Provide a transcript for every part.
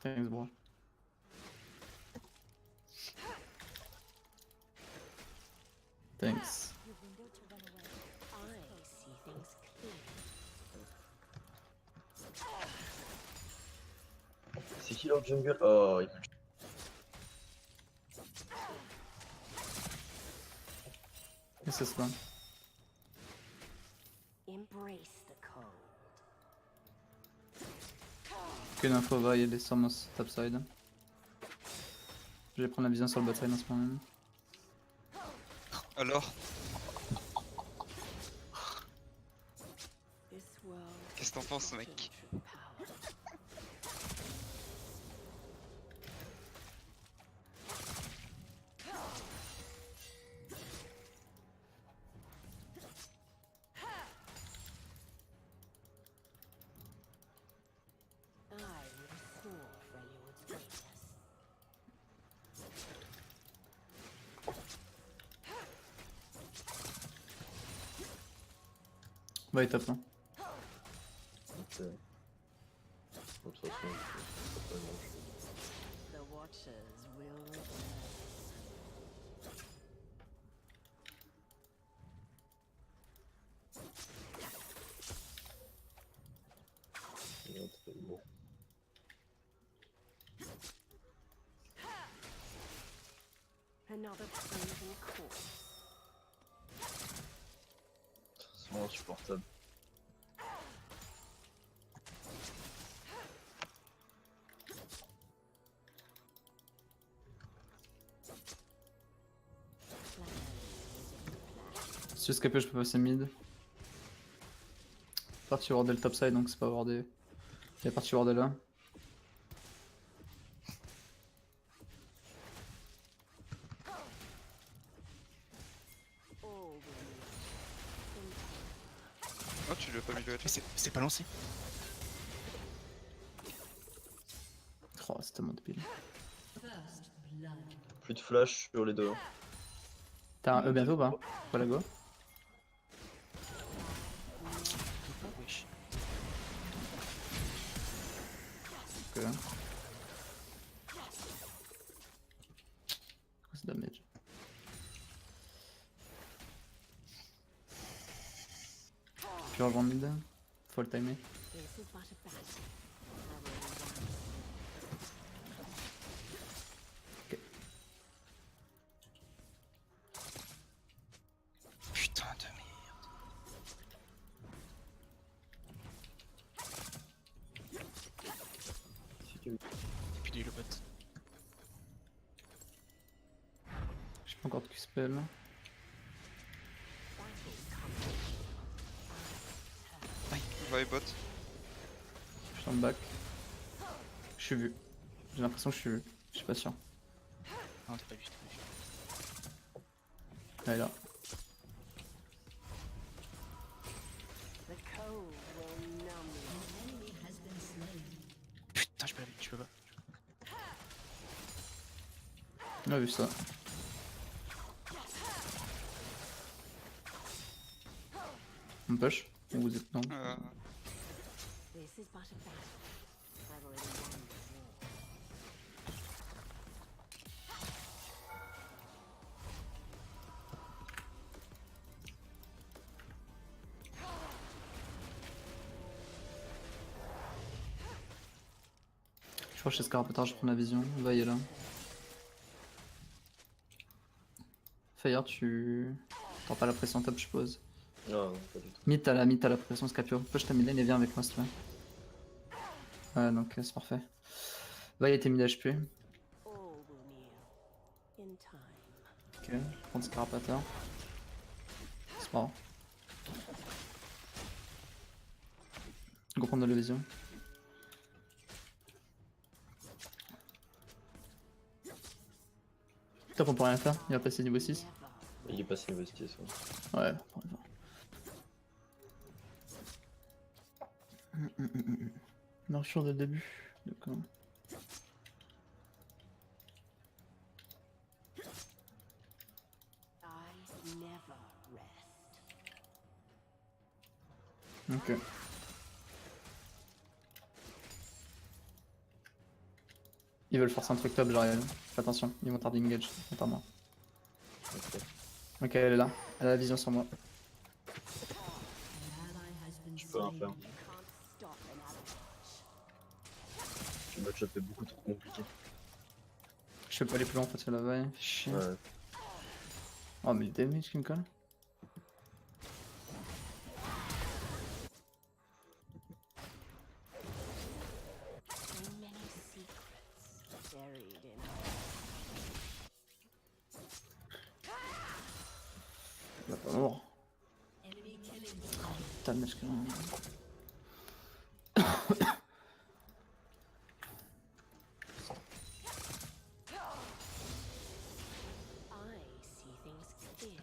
Thanks, bro. Thanks. Your window to run away. I see things clearly. C'est qui leur jungle? Oh, il peut... Qu'est-ce que c'est ça? Embrace the cold. Aucune info va, il est sur mon topside. Je vais prendre la vision sur le botside en ce moment. Alors, This world qu'est-ce que t'en penses, mec? true power. I will restore Freljord's greatness. Va, il top là. Ok. De toute façon, c'est pas grand-chose. The Watchers will return. Rien de très beau. Another proven course. C'est vraiment insupportable. Si je escape, je peux passer mid. Parti warder le topside donc c'est pas warder. Il est parti warder là. All will meet. Oh, tu l'as pas mis le Mais c'est pas lancé. Oh, c'est tellement débile. Plus de flash sur les deux. T'as un E bientôt ou pas? Voilà, go. Wesh. Ok. C'est damage. Tu rejoins mid. Faut le timer. This is but a battle. I will win. Putain de merde. Et puis lui le bot. J'ai pas encore de Q-spell. Va et bot. Je suis en back. Je suis vu. J'ai l'impression que je suis vu. Je suis pas sûr. Non, t'es pas vu, t'es pas vu. Elle est là. The cold will numb you. Putain, je peux pas. On a vu ça. On push? Ou vous êtes non? This is but a battle. I've already won this war. Je crois que chez Scarpetard, je prends la vision. Va, il est là. Fire, tu. T'auras pas la pression top, je suppose. Non, non, pas du tout. Mid, t'as la pression Scapio. Push ta mid lane et viens avec moi, s'il te plaît. Ouais, donc c'est parfait. Va, il était mid HP. All will kneel. In time. Ok, je vais prendre Scarpetard. C'est pas grave. Go prendre la vision. Top, on peut rien faire, il va passer niveau 6. Il est passé niveau 6. Ouais, on va voir. Marcheur dès le début, d'accord. I never rest. Ok. Ils veulent forcer un truc top, genre fais attention, ils vont tarder engage, attends-moi. Ok. Ok, elle est là, elle a la vision sur moi. Je peux rien faire. You can't stop an avalanche. Le match-up est beaucoup trop compliqué. Je peux pas aller plus loin en fait sur la vaille, chier. Ouais. Oh mais le damage qui me colle. So many secrets buried in Il va pas mort. Oh, putain de match que I see things clearly.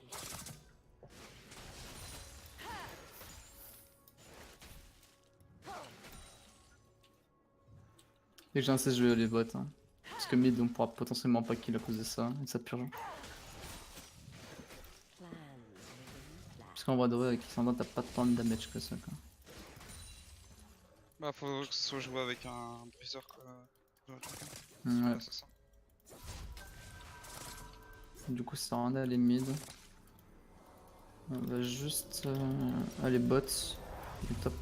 Dès que j'ai un C, je vais aller bot. Hein. Parce que mid, on pourra potentiellement pas kill à cause de ça, et de cette purge. Plans within plans. Parce qu'en vrai de vrai, avec Xandra, t'as pas tant de damage que ça quoi. Bah, faut que ce soit joué avec un briseur quoi. Ouais. Ouais. C'est ça. Du coup, ça rend aller mid. On va juste aller bot. Et top.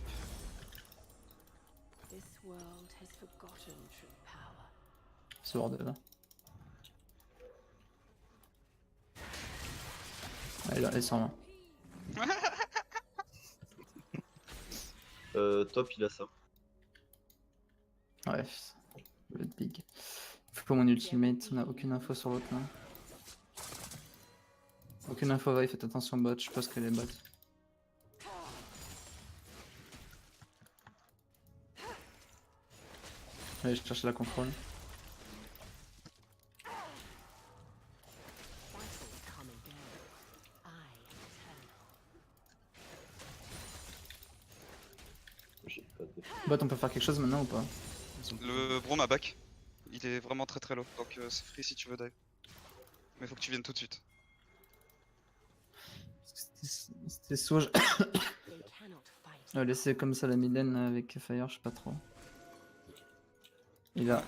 This world has forgotten true power. Ce bordel là. Allez là, elle est sur moi. Top, il a ça. Ouais, ça va être big. Faut pas mon ultimate, on a aucune info sur l'autre là. Aucune info, ouais, faites attention bot, je pense qu'elle est bot. Allez, je cherche la contrôle. Cycles come and go. I am eternal. J'ai pas de. Bot, on peut faire quelque chose maintenant ou pas? Le Braum a back. Il est vraiment très low. Donc c'est free si tu veux dive. Mais faut que tu viennes tout de suite. C'était sauge. They cannot fight. Laisser comme ça la mid lane avec Fire, je sais pas trop. Il a.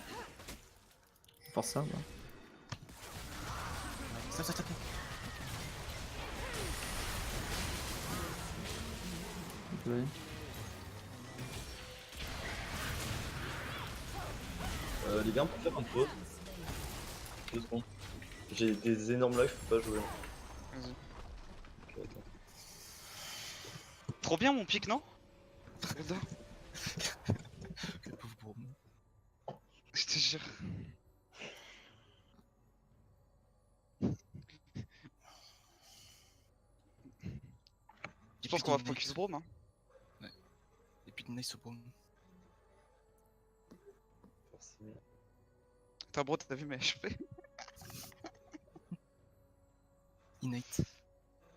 Pour ça, bah. Stop. Ouais. Les gars, on peut faire un pause. 2 secondes. J'ai des énormes lives, je peux pas jouer. Vas-y. Ok, attends. Trop bien mon pic, non? Regarde, Le pauvre Braum. je te jure. Je pense qu'on va focus Braum, hein. Et puis de nice au Braum. Forcément. Attends bro, t'as vu mes HP? Innate.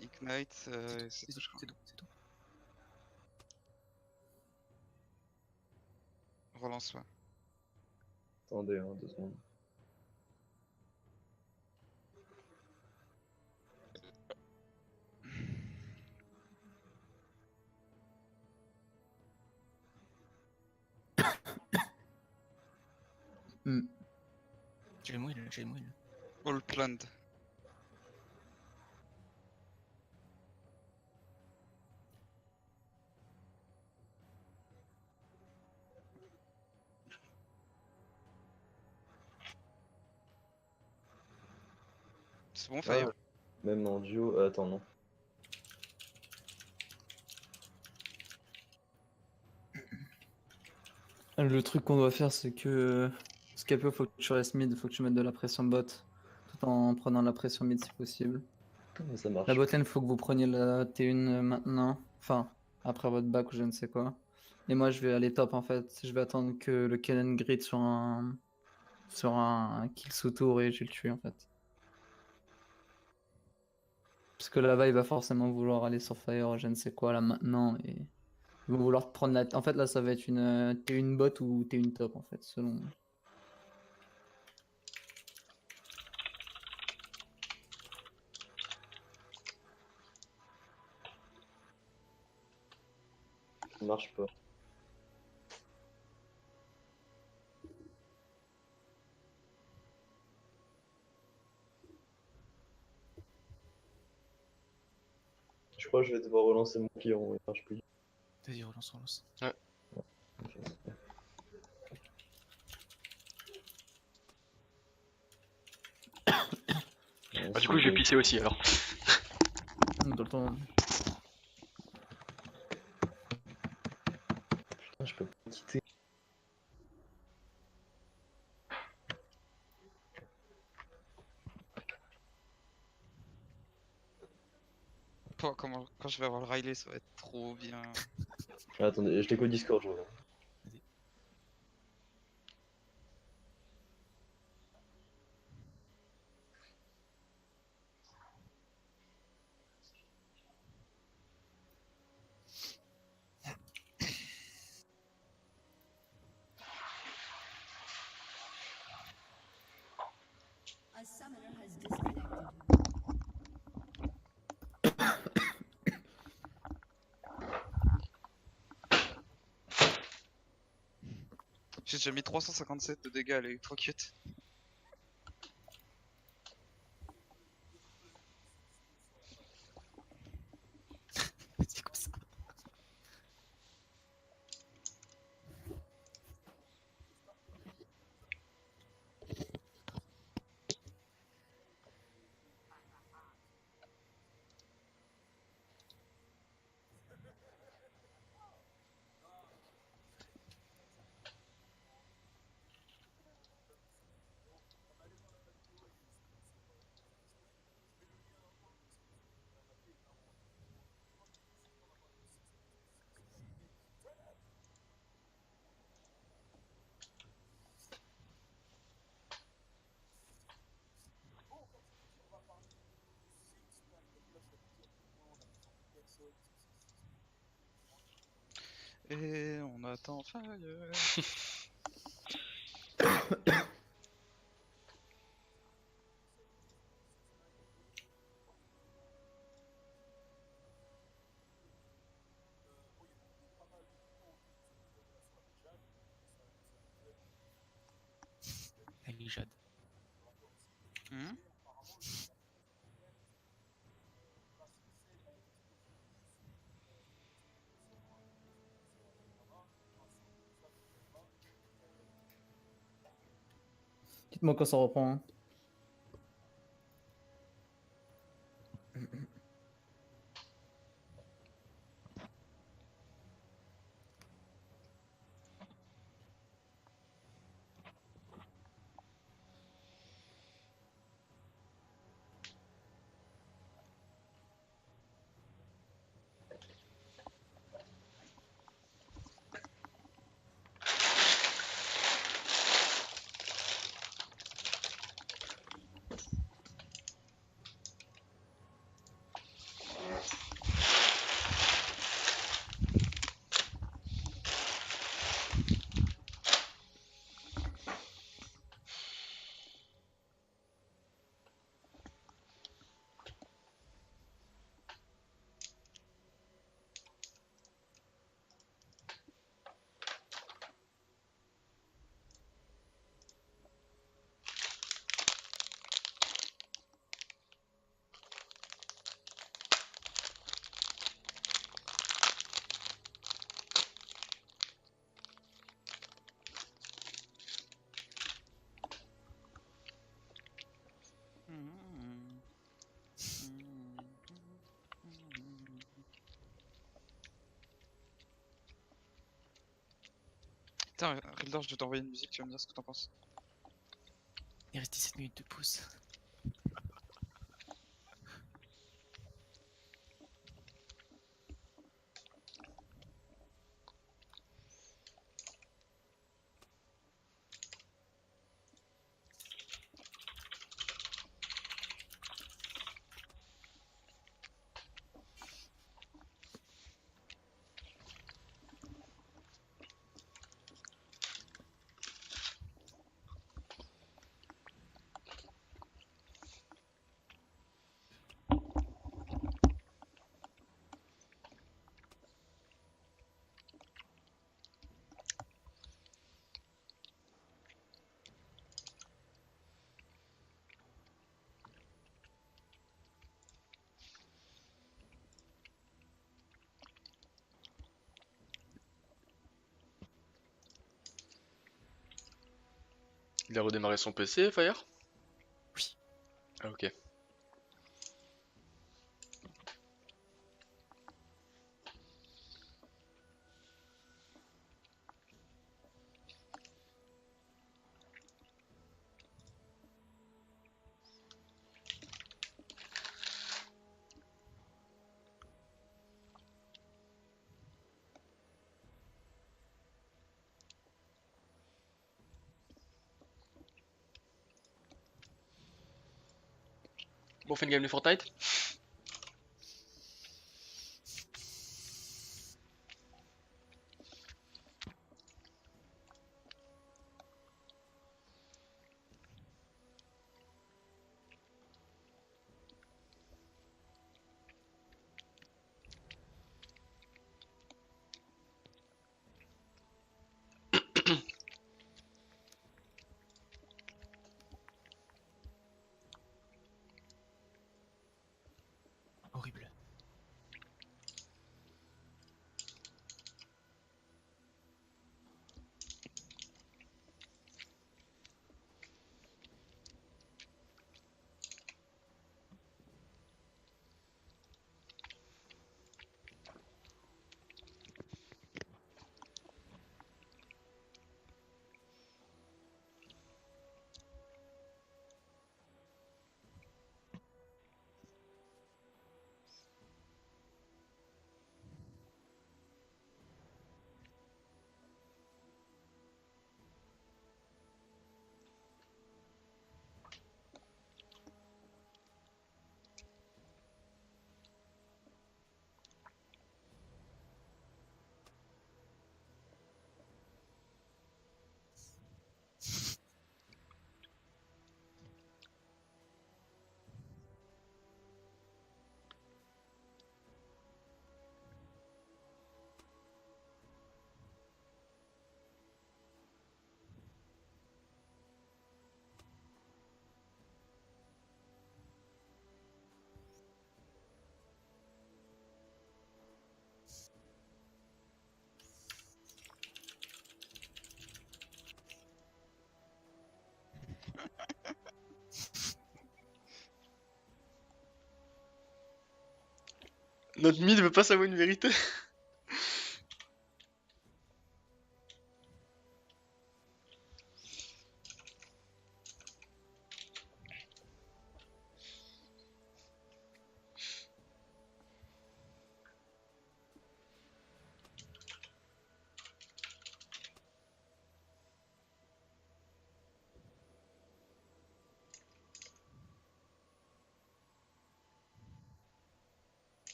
Ignite, c'est C'est tout tout, je crois. c'est tout. Relance, ouais. Attendez, 2 secondes. Hmm. J'ai le mouille. All planned. C'est bon, Fire. Même en duo. Attends, non. Le truc qu'on doit faire, c'est que Scapio, faut que tu restes mid, faut que tu mettes de la pression bot, tout en prenant la pression mid si possible. Comment ça marche? La botlane, faut que vous preniez la T1 maintenant, enfin, après votre back ou je ne sais quoi. Et moi, je vais aller top en fait. Je vais attendre que le Kennen grid sur un kill sous tour et je vais le tuer en fait. Parce que là-bas, il va forcément vouloir aller sur Fire, je ne sais quoi là maintenant. Et ils vont vouloir prendre la. En fait, là, ça va être une T1 bot ou T1 top en fait, selon. Ça marche pas. crois que je vais devoir relancer mon client, il marche plus. Vas-y, relance, relance. Bah, du coup, je vais pisser aussi alors. Dans le temps. Putain, je peux pas quitter. Oh, quand je vais avoir le Riley, ça va être trop bien. Ah, attendez, je t'écoute Discord, je reviens. Vas-y. A summoner has disconnected. J'ai déjà mis 357 de dégâts à l'électrocute. C'est quoi ça? Et on attend Fire. Allez, Jade. Hmm. Dites-moi quand ça reprend. Hein. Putain, Rildor, je vais t'envoyer une musique, tu vas me dire ce que t'en penses. Il reste 17 minutes de pause. Il a redémarré son PC, Fire? Oui. Ah, ok. Bon, on fait une game de Fortnite? Horrible. Notre mid veut pas savoir une vérité.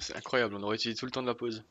C'est incroyable, on aurait utilisé tout le temps de la pause.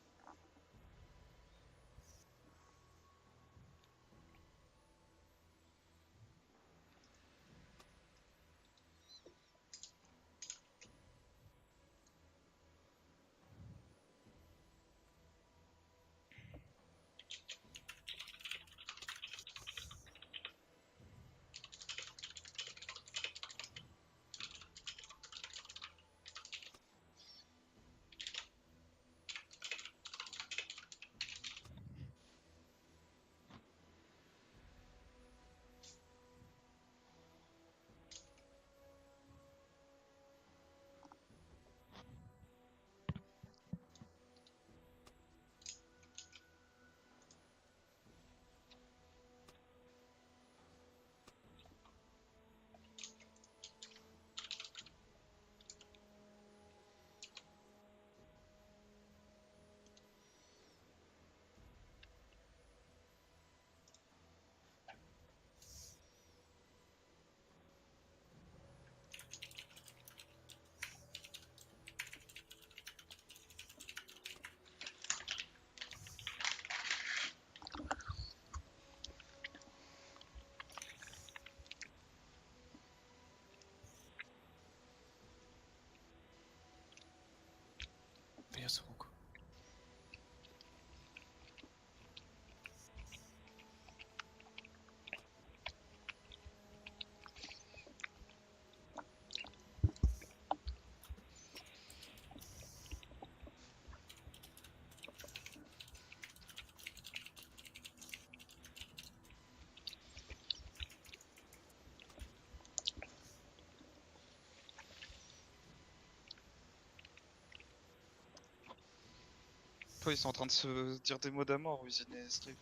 fois ils sont en train de se dire des mots d'amour, Usine et Steve.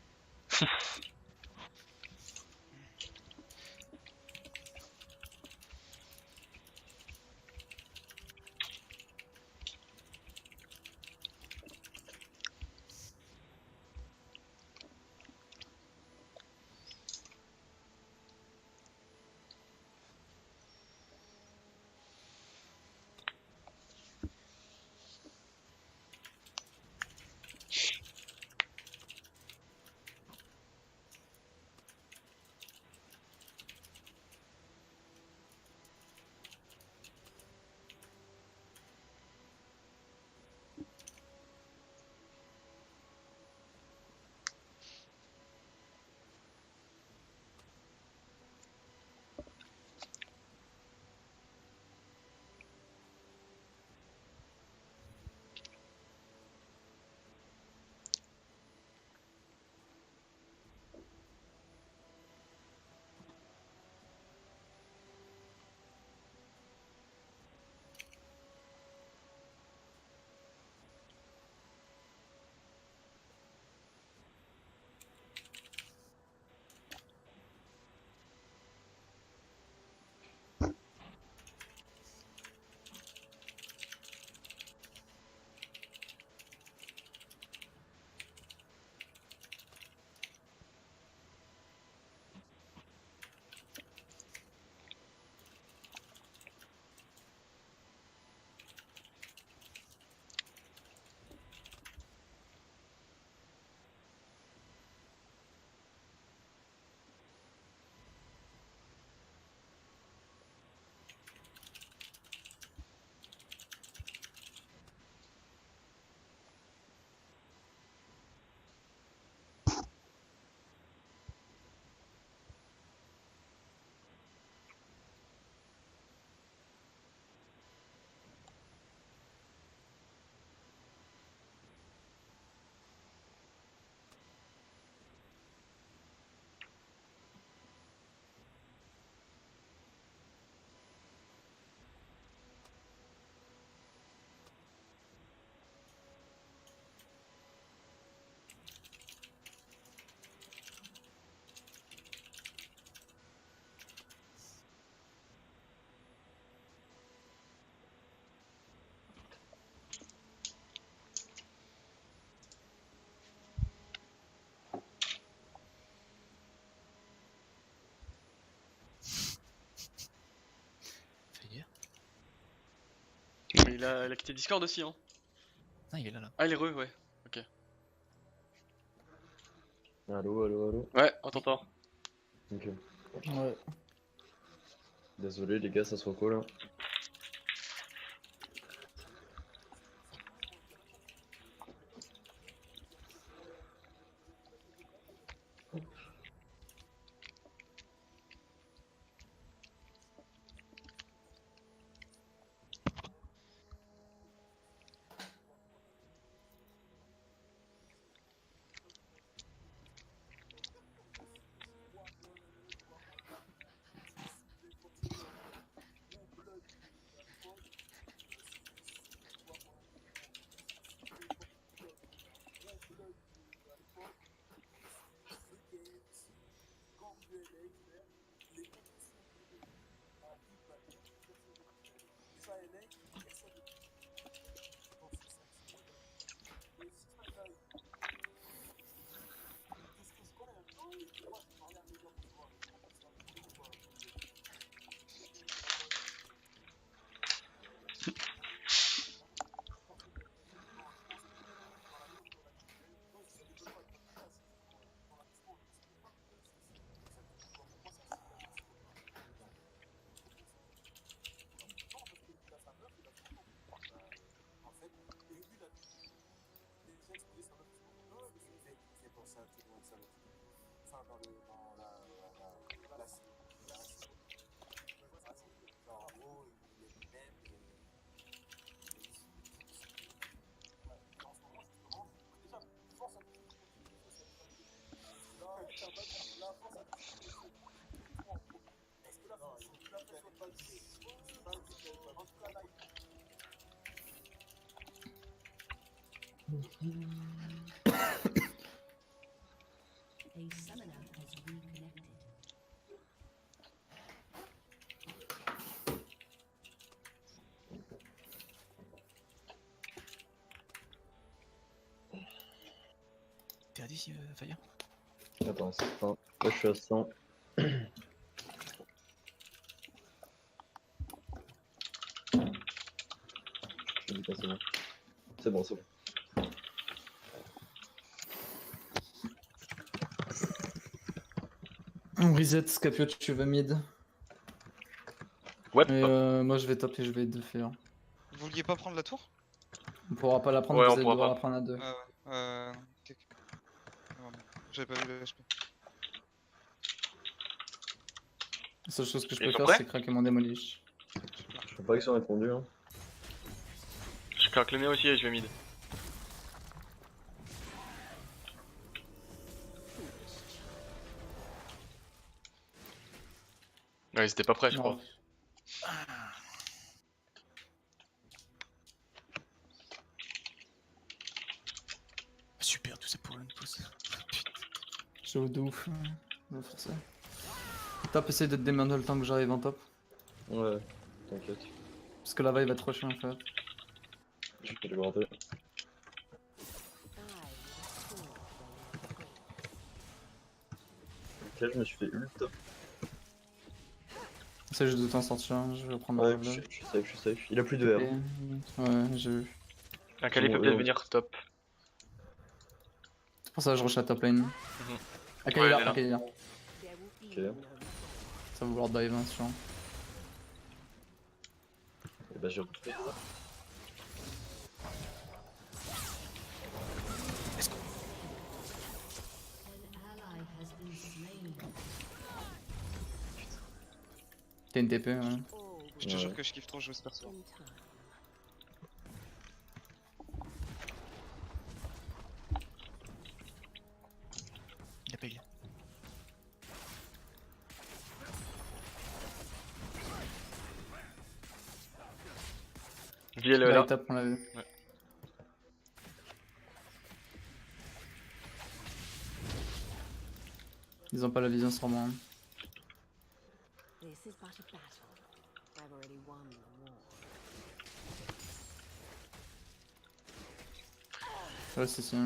Fait dire. Mais il a quitté Discord aussi, hein. Ah, il est là. Ah, il est re, ouais. Ok. Allô, allô, allô. Ouais, on t'entend. Ok. Ouais. Désolé les gars, ça soit quoi là? à 10, Fire. Attends, c'est fin. Là, je suis à 100. Je dis pas, c'est bon. C'est bon, c'est bon. On reset, Scapio, tu veux mid. Ouais, Et moi je vais top et je vais faire. Vous vouliez pas prendre la tour? On pourra pas la prendre, Ouais, vous on allez pourra devoir pas. la prendre à deux. Ah ouais. Ok. Pardon. J'avais pas vu le HP. La seule chose que je Ils peux sont faire, prêts c'est craquer mon démolish. Je crois pas qu'ils sont répondus. Hein. Je craque le mien aussi et je vais mid. Ouais, ils étaient pas prêts, je crois. Non. Super, tout ça pour une pouce. Putain. J'ai au de ouf. On va forcer. Top, essaye de te démerder le temps que j'arrive en top. Ouais, t'inquiète. Parce que là-bas il va te rusher en fait. Je peux les gratter. Ok, je me suis fait ult. Essaye juste de t'en sortir, hein, je vais prendre Ouais, la je relève. suis safe, je suis safe. Il a plus de R. Ouais, j'ai vu. Akali peut peut-être venir top. C'est pour ça que je rush à top lane. Akali Ouais, là, elle est là. Akali là. Ok. Ça va vouloir dive, hein, sûr. Et bah j'ai repris ça. T'as une TP, ouais. Je te Ouais. jure que je kiffe trop jouer ce perso. Il a pas heal. Vie elle est Là, là. il tape, on l'a vu. Ouais. Ils ont pas la vision sur moi. This is but a battle. I've already won the war. Ouais, c'est sûr.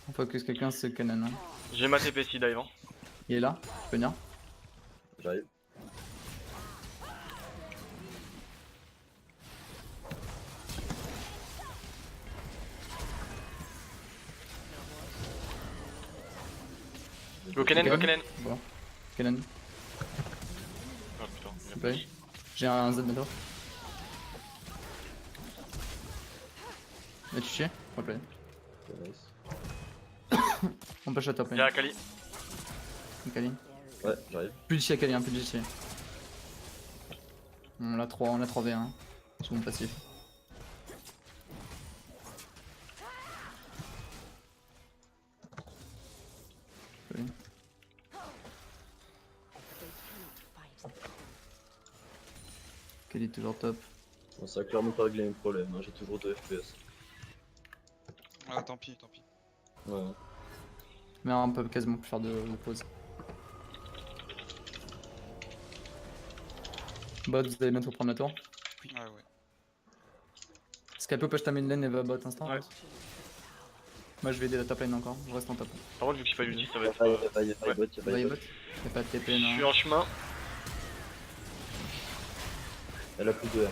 On focus quelqu'un, c'est Canon. Hein. J'ai ma TP si dive. Hein. Il est là, tu peux venir. J'arrive. Go Kennen, go Kennen. Bon. Canon, Oh putain. s'il te plaît. J'ai un Z maintenant. Mais tu chies? Ok. Ok, nice. On push à top Y'a lane. Akali. Akali. Ouais, j'arrive. Plus d'ici Akali, hein, plus d'ici. On l'a 3, on a 3v1. Sur mon passif. Oui. Akali est toujours top. Bon, ça a clairement pas réglé mes problèmes, hein. J'ai toujours 2 FPS. Ah, tant pis, tant pis. Ouais. Mais on peut quasiment plus faire de pause. Bot, vous allez bientôt prendre la tour. Ah ouais. Scapio push ta mid lane et va bot instant. Ouais. Moi je vais aider la top lane encore, je reste en top. Par contre, vu que j'ai pas l'ulti, ça va être. Y'a pas bot, y'a Bah, pas y'a bot. bot. Y'a pas de TP, Je suis non. en chemin. Elle a plus de R.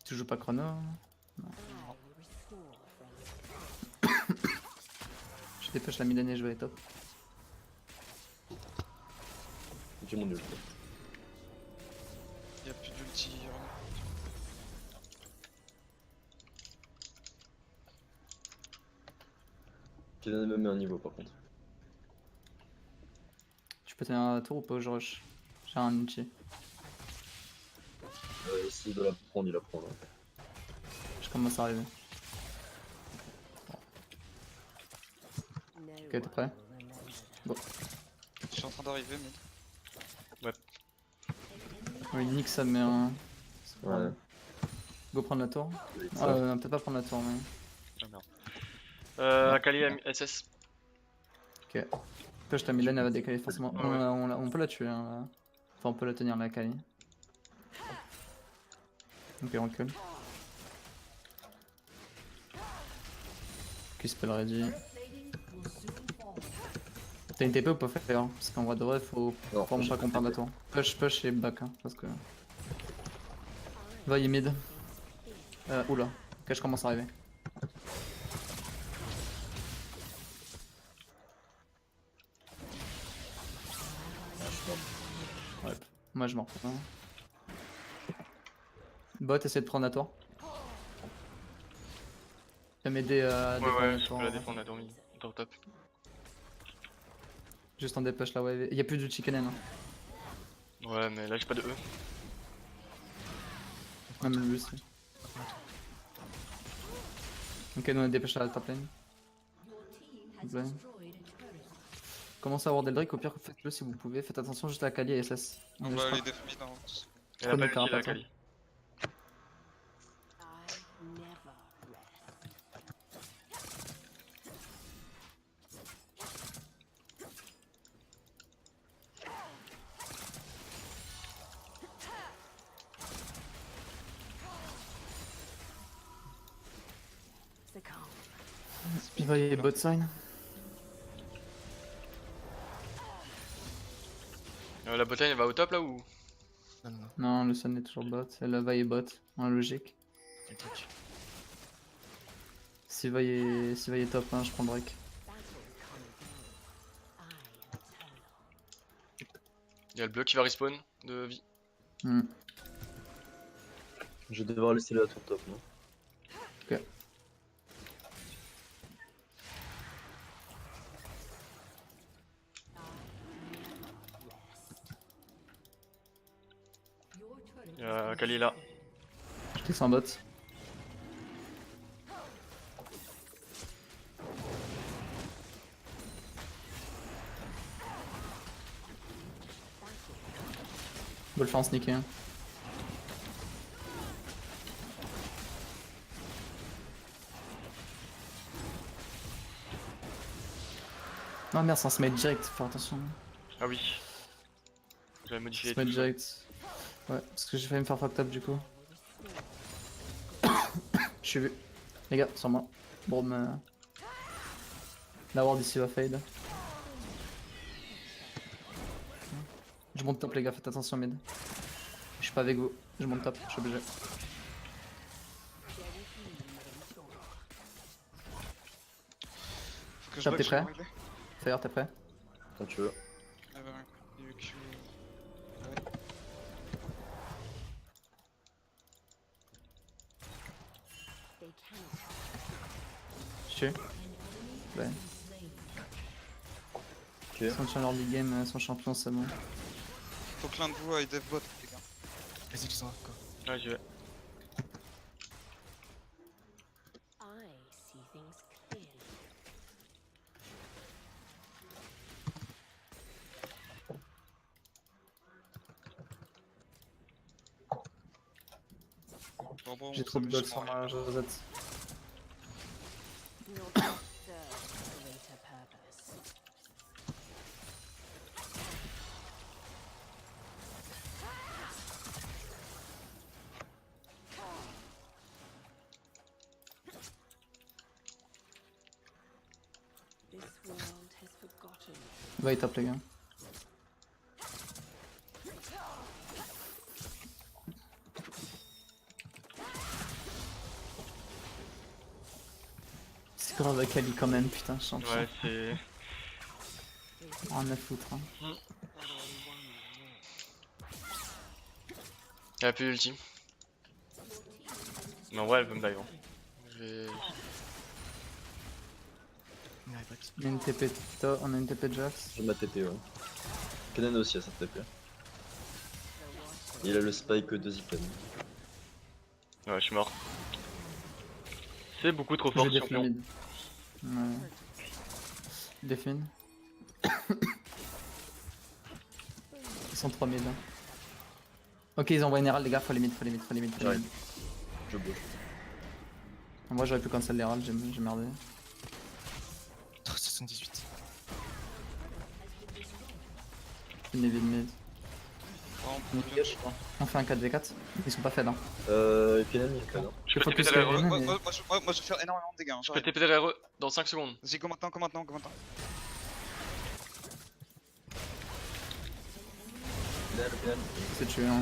Tu joues pas chrono? Je dépêche la mid lane et je vais aller top. J'ai mon ult. Y'a plus d'ulti. rien. J'ai me met un niveau par contre. Tu peux tenir la tour ou pas? Je rush. J'ai un ulti. S'il doit la prendre, il la prend là. Je commence à arriver. Ok, t'es prêt? Je suis en train d'arriver, mais. Oui, nique ça, mais c'est pas Ouais. grave. Go prendre la tour. Ça. Peut-être pas prendre la tour, mais. Ah merde. Akali SS. Ok. Push ta mid lane, elle va décaler forcément. Ouais. On peut la tuer, hein, là. Enfin, on peut la tenir, la Kali. Ok, on recule. Qui spell ready. T'as une TP ou pas faire hein? Parce qu'en vrai de vrai, faut Non, vraiment j'ai pas qu'on perde la TP. tour. Push et back, hein, parce que. Va, il est mid. Oula, ok, je commence à arriver. Ouais, moi je m'en reprends. Bot, essaie de prendre la tour. Tu vas m'aider à Ouais, défendre ouais, la je tour. peux la défendre, on a dormi. Top top. Juste en dépush la wave. Y'a plus de chicken hein. Ouais, mais là j'ai pas de E. Même le boost. Ok, nous on a dépêché à la top lane. S'il vous plaît. Commencez à avoir Deldrick, au pire faites-le si vous pouvez. Faites attention juste à Kali et SS. On Je va crois- aller def mid. Hein. Elle a pas Prenez ulti la Carapace, Kali. I never rest. Succumb. Il va y aller bot sign. La botlane elle va au top là ou? Non, non, non. Non, le sun est toujours bot. Et le vaille est bot. En logique. Il y a le truc. Si vaille est top 1, je prends Drake. Battle is coming down. I am eternal. Il y a le bleu qui va respawn de vie. Hmm. Je vais devoir laisser la tour top, non? Ok. Il y a Kali là. Je descends bot. On peut le faire en sneaker. Hein. Non merde, ça se met direct, faut faire attention. Ah oui. J'avais modifié Se les met trucs. direct. Ouais, parce que j'ai failli me faire fucked up du coup. Je suis vu. Les gars, sur moi. Bon, la ward ici va fade. Je monte top les gars, faites attention mid. Je suis pas avec vous, je monte top, je suis obligé. Faut que je Top, bloque, t'es je prêt sais pas où il est. Fire, t'es prêt? Quand tu veux. Ah bah, il y a eu Q. Ouais. They cannot. Je suis. Ouais. Ok. Ils sont champions leur big game, sont champions, c'est bon. Faut que l'un de vous aille dev bot, les gars. Vas-y, descends, quoi. Ouais, j'y vais. I see things clearly. Bon, J'ai on trop de s'amuse gold sur moi. ma Josette. Your path serves a greater purpose. This world has forgotten. Va y top les gars. C'est grave avec Ali quand même, putain, champion. Ouais, c'est. Rien à foutre. Hein. Elle a plus d'ulti. Mais en vrai, elle peut me dive. Hein. Je vais. Il n'arrive pas. On a une TP top, on a une TP Jax. J'ai ma TP, ouais. Kennen aussi a sa TP. Il a le spike de Ziplane. Ouais, je suis mort. C'est beaucoup trop Je fort, vais def le champion. mid. Ouais. Défine. Ils sont 3 mid. Hein. Ok, ils envoient une herald les gars, faut les mid, faut les mid, faut les mid. Faut les J'arrive. mid. Je bouge. Moi j'aurais pu cancel l'herald, j'ai merdé. 78. Une vide mid. On fait un 4v4. Ils sont pas faibles. Hein. Kennen il est pas bien. Je Il peux faut TP que derrière eux. Ouais, Moi, mais- moi, je vais faire énormément de dégâts. Hein, Je peux TP derrière eux dans 5 secondes. Vas-y, go maintenant, go maintenant, go maintenant. Kennen. C'est tué. Hein.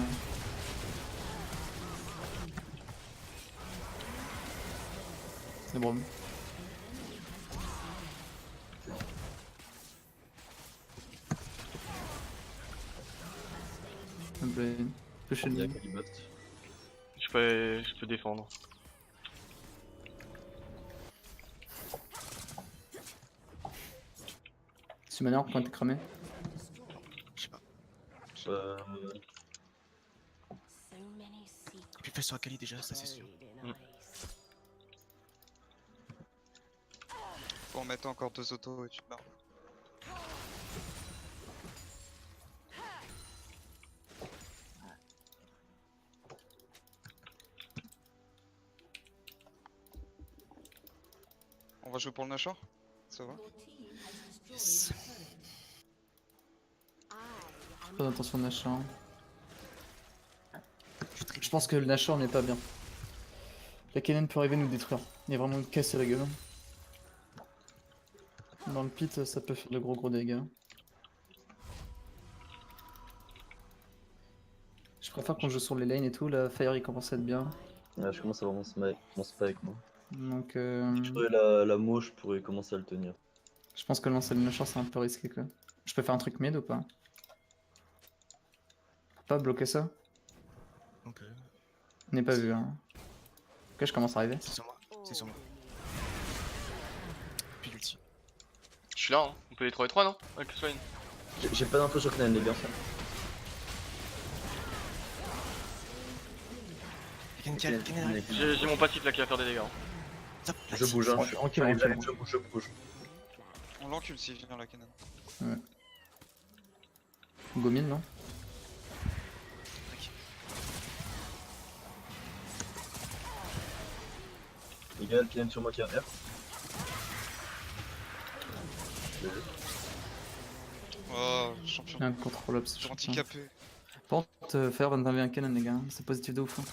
C'est bon. Plus chez Il y a lui. Calibot. Je peux défendre. C'est une manière quand t'es cramé. Je sais pas. Euh, So many secrets Puis fais sur Akali déjà, ça c'est sûr. buried in ice. Faut en mettre encore 2 autos et tu te barres. On va jouer pour le Nashor? Ça va? Yes. Pas d'intention de Nashor. Je suis très Je pense que le Nashor n'est pas bien. La Kennen peut arriver nous détruire. Il est vraiment cassé la gueule. Dans le pit, ça peut faire de gros dégâts. Je préfère qu'on joue sur les lanes et tout. La Fire il commence à être bien. ouais, je commence à vraiment se pas avec moi. Donc Je trouvais la mot, je pourrais commencer à le tenir. je pense que lancer le Nashor c'est un peu risqué quoi. Je peux faire un truc mid ou pas? Faut pas bloquer ça? On peut. On n'est pas vu hein. Ok je commence à arriver. C'est sur moi. C'est sur moi. Puis l'ulti. Je suis là, hein. On peut les 3 et 3 non? Avec Swain. J'ai pas d'infos sur Kennen les gars. Kennen, J'ai mon passif là qui va faire des dégâts. Hein. Top, Je là-dessus. bouge, hein. Ok, J'arrive, ok. je bouge. On l'encule s'il vient la cannon. Gomin non? Les gars, Kennen sur moi qui a R. Oh, champion. Un contrôle ops. J'ai handicapé. Porte faire 21 Kennen les gars. C'est positif de ouf. Hein.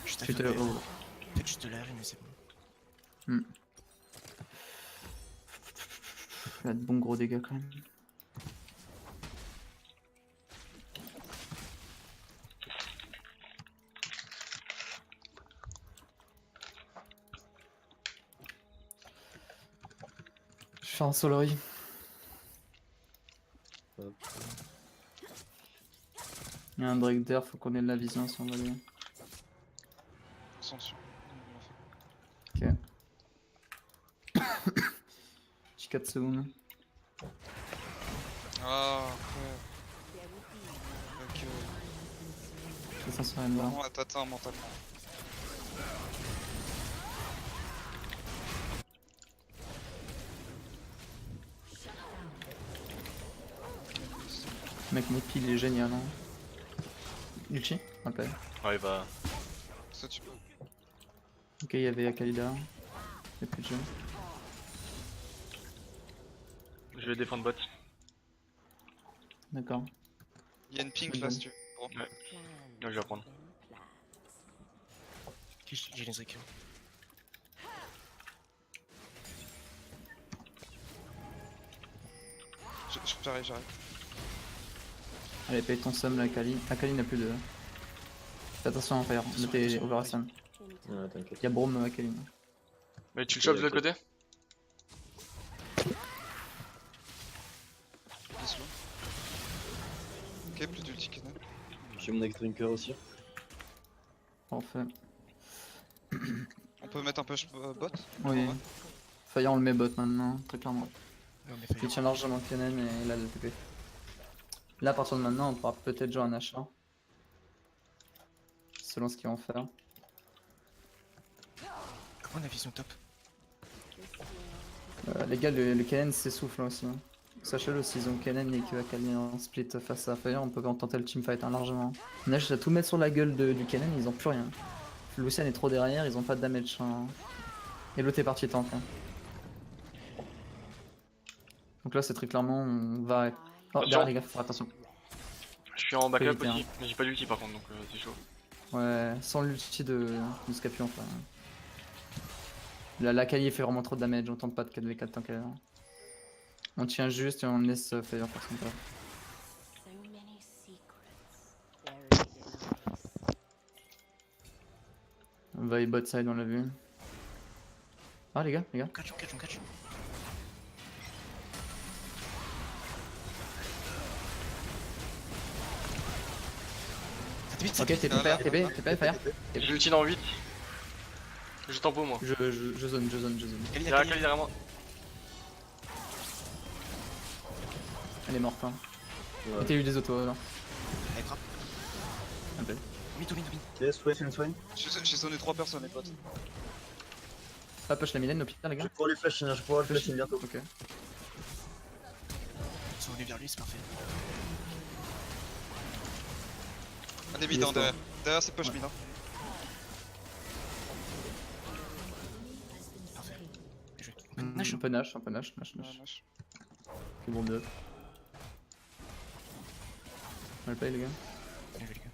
Juste à Tu te... faire oh. Faites juste de l'air, mais c'est bon. Il y a de bons gros dégâts quand même. Je fais un Solary. Hop. Il y a un Drake d'air, faut qu'on ait de la vision si on va aller. Attention. Ok. J'ai 4 secondes. Ah, ouais. Ok. Je fais ça sur Ember. Vraiment, elle t'atteint mentalement. Mec, mon pile est génial. Hein. Ulti? Ok. Ouais bah. Ça tu peux. Ok, il y avait Akalida. Il y a plus de jeu. Je vais défendre bot. D'accord. Il y a une pink là si tu veux. Bon. Ouais, je vais reprendre. Ok, j'ai les équipes. J'arrive. Allez, paye ton sum là, Akali. Akali n'a plus de. Fais attention à Fire, mettez Overasson. Ouais, t'inquiète. Il y a Braum Akali. Mais tu le chopes de l'autre côté? Il est slow. Ok, plus d'ulti cannon. J'ai mon ex drinker aussi. Parfait. On peut mettre un push bot? Oui. Ouais. Fire, on le met bot maintenant, très clairement. Ouais, on est fait. Il tient largement Kennen et il a le TP. Là, à partir de maintenant, on pourra peut-être jouer un achat. Selon ce qu'ils vont faire. Comment on a vision top? Les gars, le Kennen s'essouffle là aussi. Hein. Sachez-le, s'ils ont Kennen et que Akali en split face à Fire, on peut en tenter le teamfight hein, largement. On a juste à tout mettre sur la gueule du Kennen, ils ont plus rien. Lucian est trop derrière, ils ont pas de damage. Hein. Et l'autre est parti tank. Hein. Donc là, c'est très clairement, on va. Oh, Attention. derrière les gars, faut faire attention. Je suis en backup éviter, aussi, mais j'ai pas d'ulti par contre, donc c'est chaud. Ouais, sans l'ulti de Scapion, enfin. La Kali fait vraiment trop de damage, on tente pas de 4v4 tant qu'elle. On tient juste et on laisse Fire faire son taf. So many secrets buried in ice. On va y bot side, on l'a vu. Ah, les gars. Catch, on catch. Ça te vite, ça Ok, te vite. TP, Fire, TP, Fire. J'ai l'ulti dans 8. J'ai tempo moi. Je zone. Kali, Il y a la Kali. Kali derrière moi. Elle est morte, hein. Ouais. Et t'as eu des autos, là. Allez, frappe. Un peu. Mid. Ok, Swain. J'ai sonné 3 personnes, les potes. Ah, push la Mylène, au pire, les Je gars. pourrais les flash, je pourrais le flash bientôt. Ok. Ils sont venus vers lui, c'est parfait. Un des Il est mid, hein, slow. derrière. Derrière, c'est push mid. Hein. Parfait. Bien joué. On peut Un Nash. peu Nash. Ouais, Nash. Nash. C'est bon, deux. On le paye, les gars. Bien joué, les gars.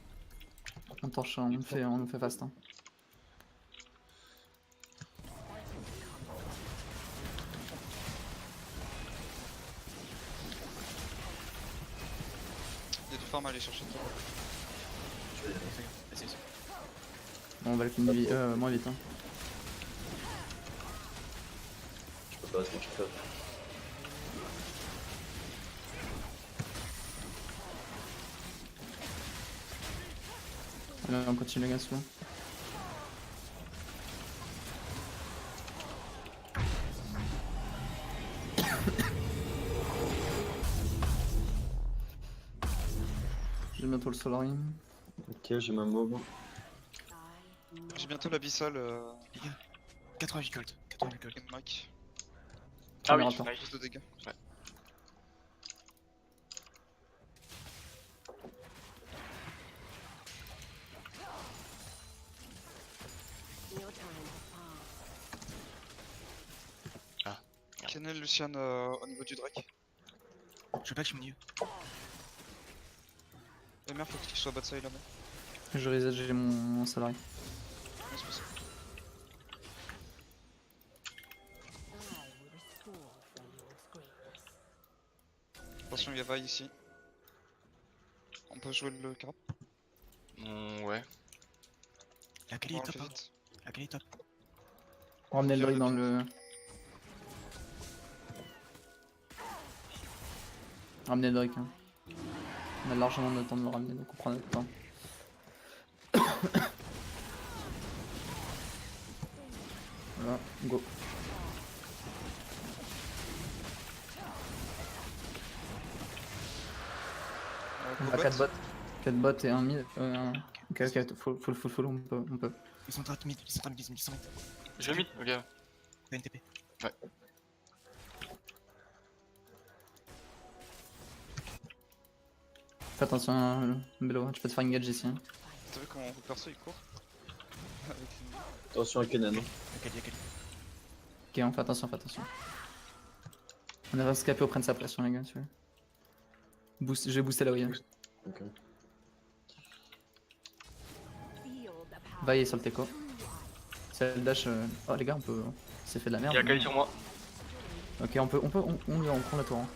On torche, on fait fast. Hein. Il y a du farm à aller chercher. Vas-y. Bon, on va le clean moins vite. Hein. Je peux pas ce que tu fais. Là, on continue, les gars, souvent. J'ai bientôt le Solarim. Ok, j'ai ma mob. J'ai bientôt l'abyssal Les gars. 88 gold. 88 gold. et Mac. Ah oui, Premier rapport. nice. Plus de dégâts. Your time has passed. Kennel, Lucian au niveau du Drake. Je back, je suis au milieu. La mère, faut qu'il soit bot side là-bas. Je reset, j'ai mon Solarim. Ouais, c'est possible. I will restore from your greatness. Attention, il y a Vi ici. On peut jouer le carap. Ouais. La Kali On est le top. fait Hein. vite. La Kali est top. On ramener le Drake dans le. Ramener le Drake. Hein. On a largement le temps de le ramener, donc on prend notre temps. Voilà, go. On Go a bot. 4 bots. 4 bots et un mid. Ok, full, on peut. Ils sont mid, ils sont mid. Je mid. Ok. NTP. Fais attention à Bello, tu peux te faire engage ici. Hein. T'as vu comment mon perso il court avec une... Attention à Kenan. La Kali. Ok, on fait attention. On est rescapé auprès de sa pression, les gars, tu veux. Je vais booster là où il est. Ok. Feel the power. Va, il est sur le teco. C'est le dash. Oh, les gars, on peut. C'est fait de la Il merde. y a Kali sur moi. Ok, on prend la tour. Hein.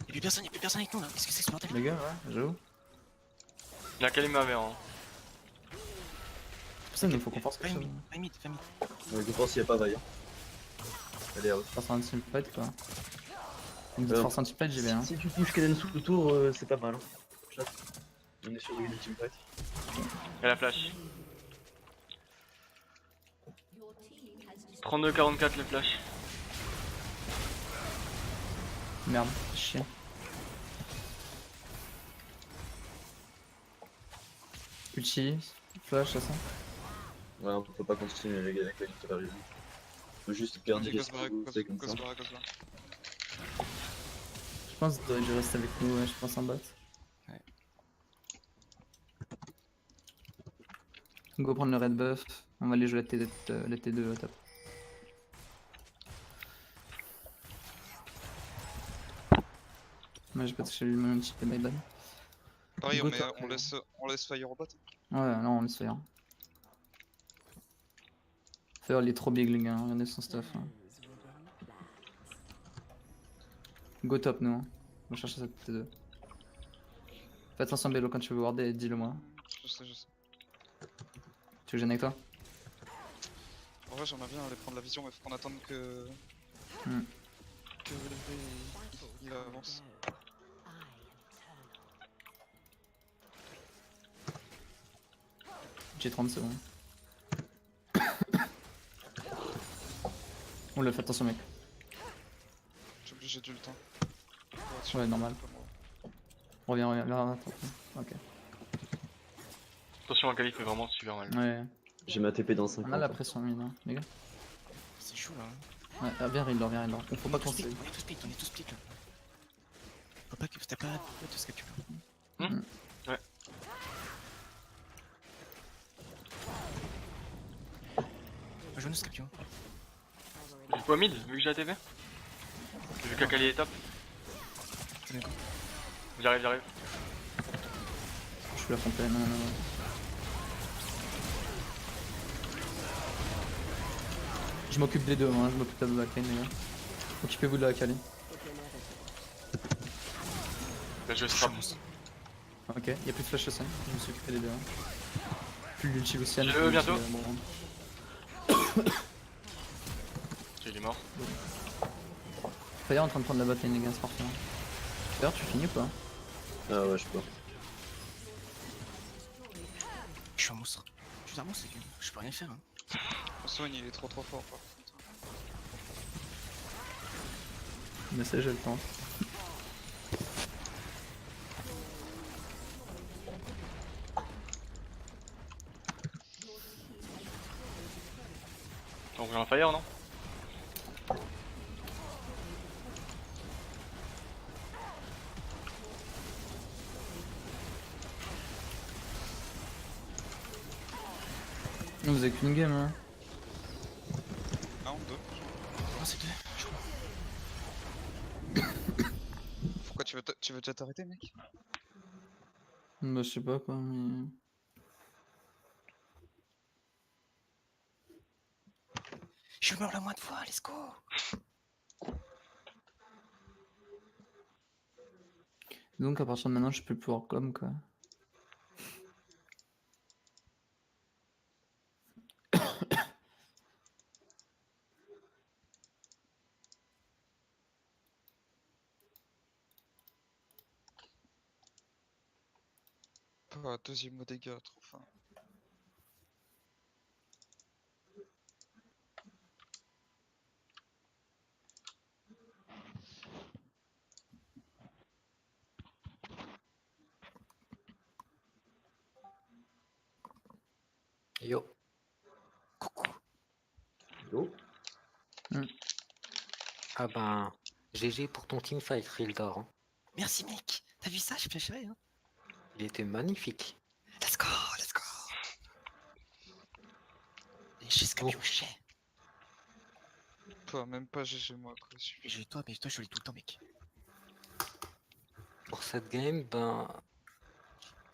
Y'a plus personne avec nous là. Qu'est-ce que c'est ce bordel? Les gars, ouais, j'avoue. Il y a Kali ma mère. Hein. C'est pour ça qu'il faut qu'on force Pas quelque mid, chose. pas mid, pas mid. Je pense qu'il n'y a pas vaillant. Allez, out. Force un team fight quoi. Une petite force un team fight, j'y vais. Hein. Si tu touches Kenan sous le tour, c'est pas mal. Hein. On est sur du teamfight. Il y a la flash. 32-44 les flashs. Merde, chier. Ulti, flash, ça. Ouais, on peut pas continuer les gars avec la victoire arrivée. On peut juste perdre des Ghost barré, c'est comme ça. Ghost barré. Je pense que je reste avec nous, ouais, je pense en bot. Ouais. Go prendre le red buff, on va aller jouer la T2 au top. Moi j'ai pas touché mon ulti, my bad. Pareil, Go on top, les laisse Fire au bot. Ouais, non, on laisse faire. Faire, il est trop big, les gars, regardez son stuff. Hein. Those were the plans. Go top, nous. Hein. On va chercher cette T2. Fais attention, Bello, quand tu veux warder, dis-le moi. Je sais, je sais. Tu veux que je vienne avec toi? En vrai, j'aimerais bien aller prendre la vision, mais faut qu'on attende que. Hmm. Que il avance. I am eternal. J'ai 30 secondes. On le fait, attention, mec. Je suis obligé du le temps. Ouais, normal. Reviens, là, attends. Ok. Attention, Akali fait vraiment super mal. Ouais. J'ai ma TP dans 5 On a la pression, mine, hein, les gars. C'est chaud là. Hein. Ouais, ah, viens, Riddler, viens, Riddler. Faut pas On est qu'on tous se. split, on est tous split là. Faut pas que t'as pas de ce que tu veux. Ouais. Va jouer nos scapions. J'ai quoi mid, vu que j'ai la TP? Vu qu'Akali est top. C'est bien quoi. J'arrive. Je suis la fontaine, non. Je m'occupe des deux, hein. Je m'occupe de la back lane, les gars. Occupez-vous de la Kali. Là, je Je suis scrap. un monstre. Ok, y'a plus de flash aussi. Je me suis occupé des deux. Hein. Plus l'ulti Lucian. Je le plus veux l'ulti, bientôt. bon. Ok, il est mort. Fire en train de prendre la bot lane, les gars, c'est parfait. Hein. D'ailleurs, tu finis ou pas? Ah ouais, je peux. Je suis un monstre. Je suis un monstre, les gars. Je peux rien faire. Hein. Soigne, il est trop fort. Par contre. Mais c'est, j'ai le temps. On ouvre un fire, non? Vous avez qu'une game, hein. Un ou deux. Non, c'est deux. Je crois. Pourquoi tu veux déjà t'arrêter, mec? Bah, je sais pas quoi, mais. Je meurs la moins de fois, let's go. Donc, à partir de maintenant, je peux plus pouvoir comme quoi. Pas deuxième mot dégâts, trop fin. Yo. Coucou. Yo. Ah ben, GG pour ton teamfight, Rildor. Hein. Merci, mec. T'as vu ça? J'ai bien géré, hein. Il était magnifique. Let's go, let's go. Et chez Scapion, chez. Toi, même pas GG moi, quoi. J'ai toi, mais toi, je lis tout le temps, mec. Pour cette game, ben,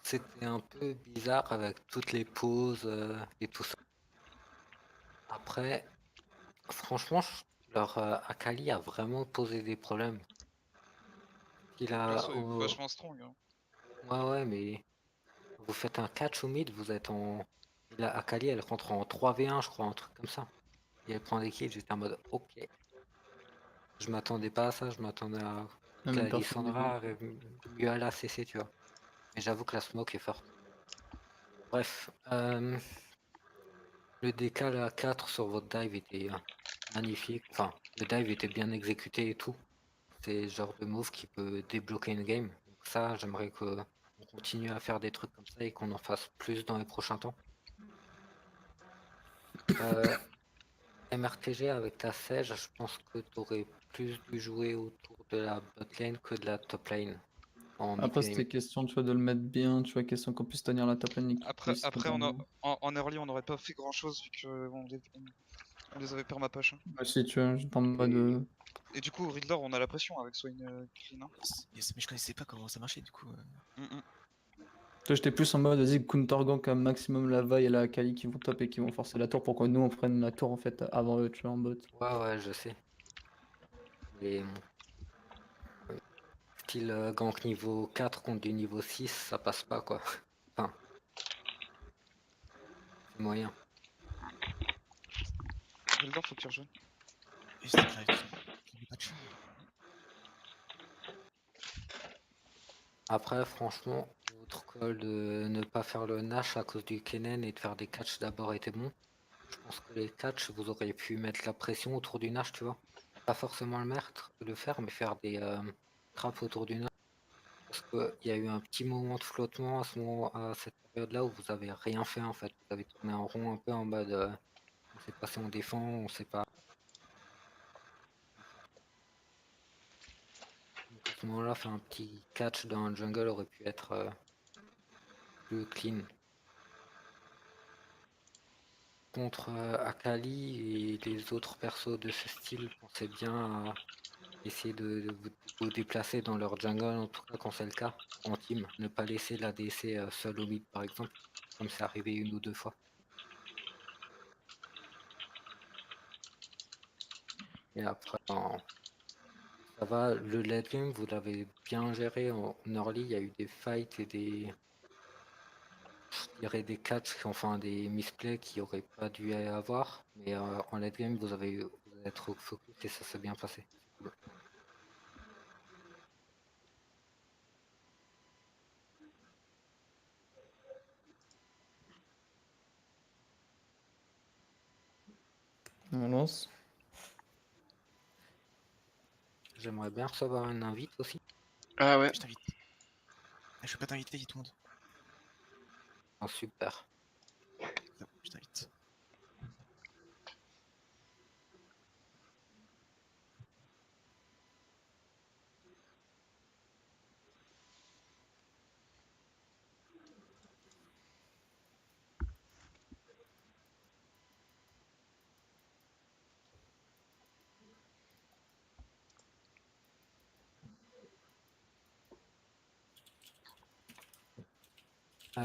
c'était un peu bizarre avec toutes les pauses et tout ça. Après, franchement, leur Akali a vraiment posé des problèmes. Il a. Perso est vachement strong. Hein. Ouais, mais vous faites un catch au mid, vous êtes en. La Akali, elle rentre en 3v1, je crois, un truc comme ça. Et elle prend des kills, j'étais en mode ok. Je m'attendais pas à ça, je m'attendais à Non, que mais la personne Lissandra mieux à la CC, tu vois. Mais j'avoue que la smoke est forte. Bref, le décal à 4 sur votre dive était magnifique. Enfin, le dive était bien exécuté et tout. C'est le genre de move qui peut débloquer une game. Donc ça, j'aimerais que on continue à faire des trucs comme ça et qu'on en fasse plus dans les prochains temps. MRTG avec ta Sage, je pense que tu aurais plus dû jouer autour de la bot lane que de la top lane. En Après, mid-game. c'était question, tu vois, de le mettre bien, tu vois, question qu'on puisse tenir la top lane. Après, en early, on n'aurait pas fait grand chose vu que on les avait permapush. Hein. Bah, si, tu vois, j'étais en mode. Et du coup, Riddler, on a la pression avec Swain Clean. Hein. Yes, mais je connaissais pas comment ça marchait du coup. Toi, j'étais plus en mode, vas-y, counter gank un maximum la Vi et la Kali qui vont top et qui vont forcer la tour pour que nous on prenne la tour en fait avant eux, tu vois, en bot. Ouais, je sais. Mais style gank niveau 4 contre du niveau 6, ça passe pas quoi. Enfin, c'est moyen. Riddler, faut que tu rejoignes. Et c'était que j'arrive sur le patch. Après, franchement, votre call de ne pas faire le Nash à cause du Kennen et de faire des catchs d'abord était bon. Je pense que les catchs, vous auriez pu mettre la pression autour du Nash, tu vois. Pas forcément le faire, mais faire des trappes autour du Nash. Parce qu'il y a eu un petit moment de flottement à cette période-là où vous avez rien fait en fait. Vous avez tourné en rond un peu en mode on sait pas si on défend, on sait pas. Donc à ce moment-là, faire un petit catch dans le jungle aurait pu être plus clean. Contre Akali et les autres persos de ce style, pensez bien à essayer de vous déplacer dans leur jungle, en tout cas quand c'est le cas, en team. Ne pas laisser la DC seule au mid par exemple, comme c'est arrivé une ou deux fois. Et après, ça va, le late game, vous l'avez bien géré en early, il y a eu des fights et je dirais des catchs, enfin des misplays qui auraient pas dû y avoir, mais en late game, vous êtes focus et ça s'est bien passé. C'est cool. On lance. J'aimerais bien recevoir un invite aussi. Ah ouais. Je t'invite. Ah, je peux pas t'inviter, dit tout le monde. Oh, super. C'est bon, je t'invite.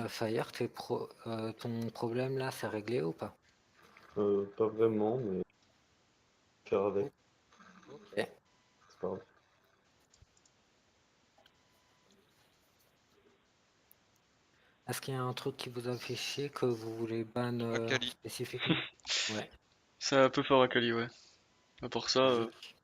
Fire, ton problème là, c'est réglé ou pas? Pas vraiment, mais faire avec, Ok. c'est pas grave. Est-ce qu'il y a un truc qui vous a fait chier que vous voulez ban Akali. spécifiquement? Ouais, C'est un peu fort à Kali, ouais. À part ça, logique.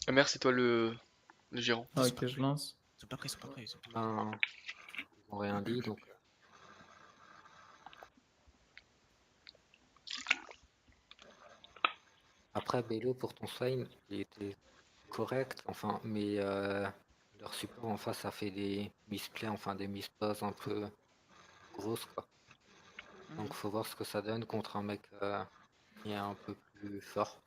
Amer, c'est toi le gérant. Ah, Ils sont ok, pas je prêts. lance. Ils sont pas prêts, ils sont pas prêts. Ils sont pas prêts. Ben, ils ont rien dit donc. Après, Bello, pour ton swine, il était correct, enfin, mais leur support en face a fait des misplays, enfin des misposes un peu grosses quoi. Donc faut voir ce que ça donne contre un mec qui est un peu plus fort.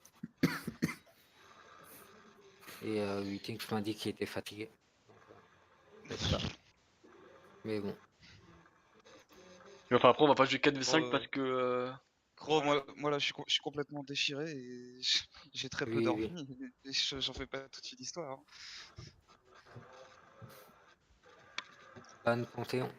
Et Withings m'a dit qu'il était fatigué. Donc, peut-être ça. Mais bon. Mais enfin, après, on va pas jouer 4v5 Gros, parce que. gros, moi là, je suis complètement déchiré et j'ai très peu Oui, dormi. oui. Et j'en fais pas toute une histoire. Hein. Ban Panthéon.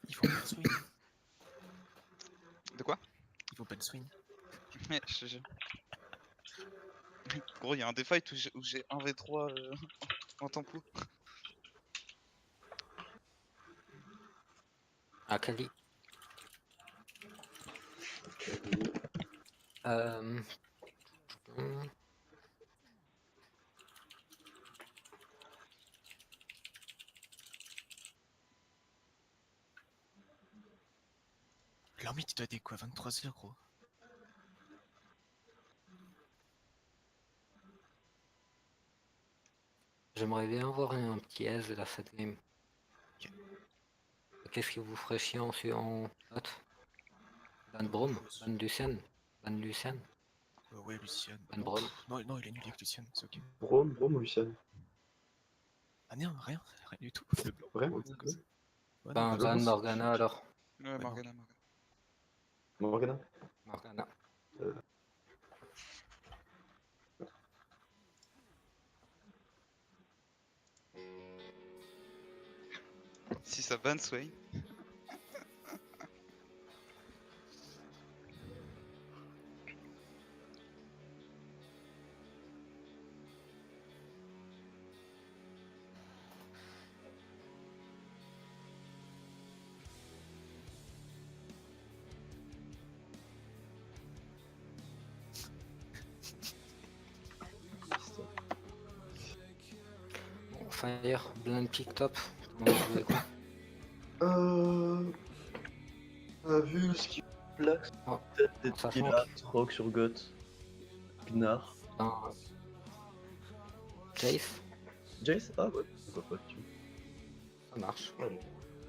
Il faut ban swing. De quoi? Il faut ban swing. Ouais, je te jure. Gros, il y a un des fights où j'ai 1v3 en tempo. Akali. Euh... hmm, Leur mythe, il doit être quoi, 23h, gros. J'aimerais bien avoir un petit aise là cette game. Ok. Qu'est-ce qui vous ferait chier en note? Ban Brom, Ban Lucian, Ban Lucian, Ouais, Lucian. Ban Non, Brom. non, non, il est nul avec Lucian, c'est ok. Brom ou Lucian? Ah non, rien du tout. Le blanc. Vraiment? Ouais, Ok. non, Ben, pas Ban ça. Morgana alors. Ouais, Morgana. Morgana? Morgana. Si ça ban Swain. Bon, Fire, Blind Pick Top. Comment vous jouez quoi? On a vu ce qui place. Oh, Peut-être des sachant Tila, Rock sur Goth, Gnar. Ben, Jace, Jace? Ah ouais, pourquoi pas, tu ça marche. vois.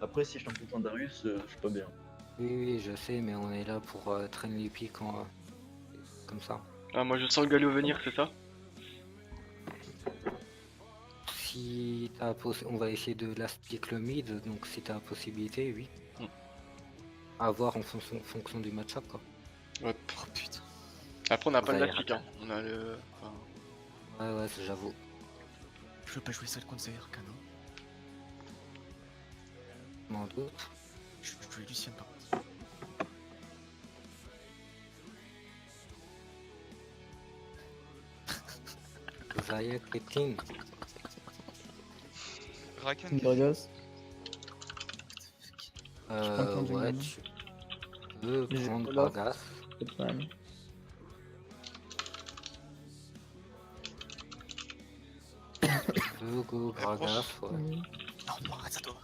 Après, si je t'en compte un Darius, je suis pas bien. Oui, oui, je sais, mais on est là pour traîner les pics comme ça. Ah, moi je sens le Galio venir, c'est ça? Si t'as on va essayer de last pick le mid, donc si t'as la possibilité, oui. Mm. À voir en fonction du match-up quoi. Ouais. Oh putain. Après, on a Vous pas de allez last pick, hein. On a le. Enfin, Ouais, j'avoue. Je veux pas jouer seul contre Zahir Khan. Je m'en doute. Je veux jouer Lucien par contre. Zaya Caitlyn. Rakan. Gragas. Euh, prends ton ouais, jungle. tu peux J'ai prendre pas l'offre. Gragas. Pas de problème. Tu peux go Gragas, ouais. Mhm. Non, non, arrête ça toi.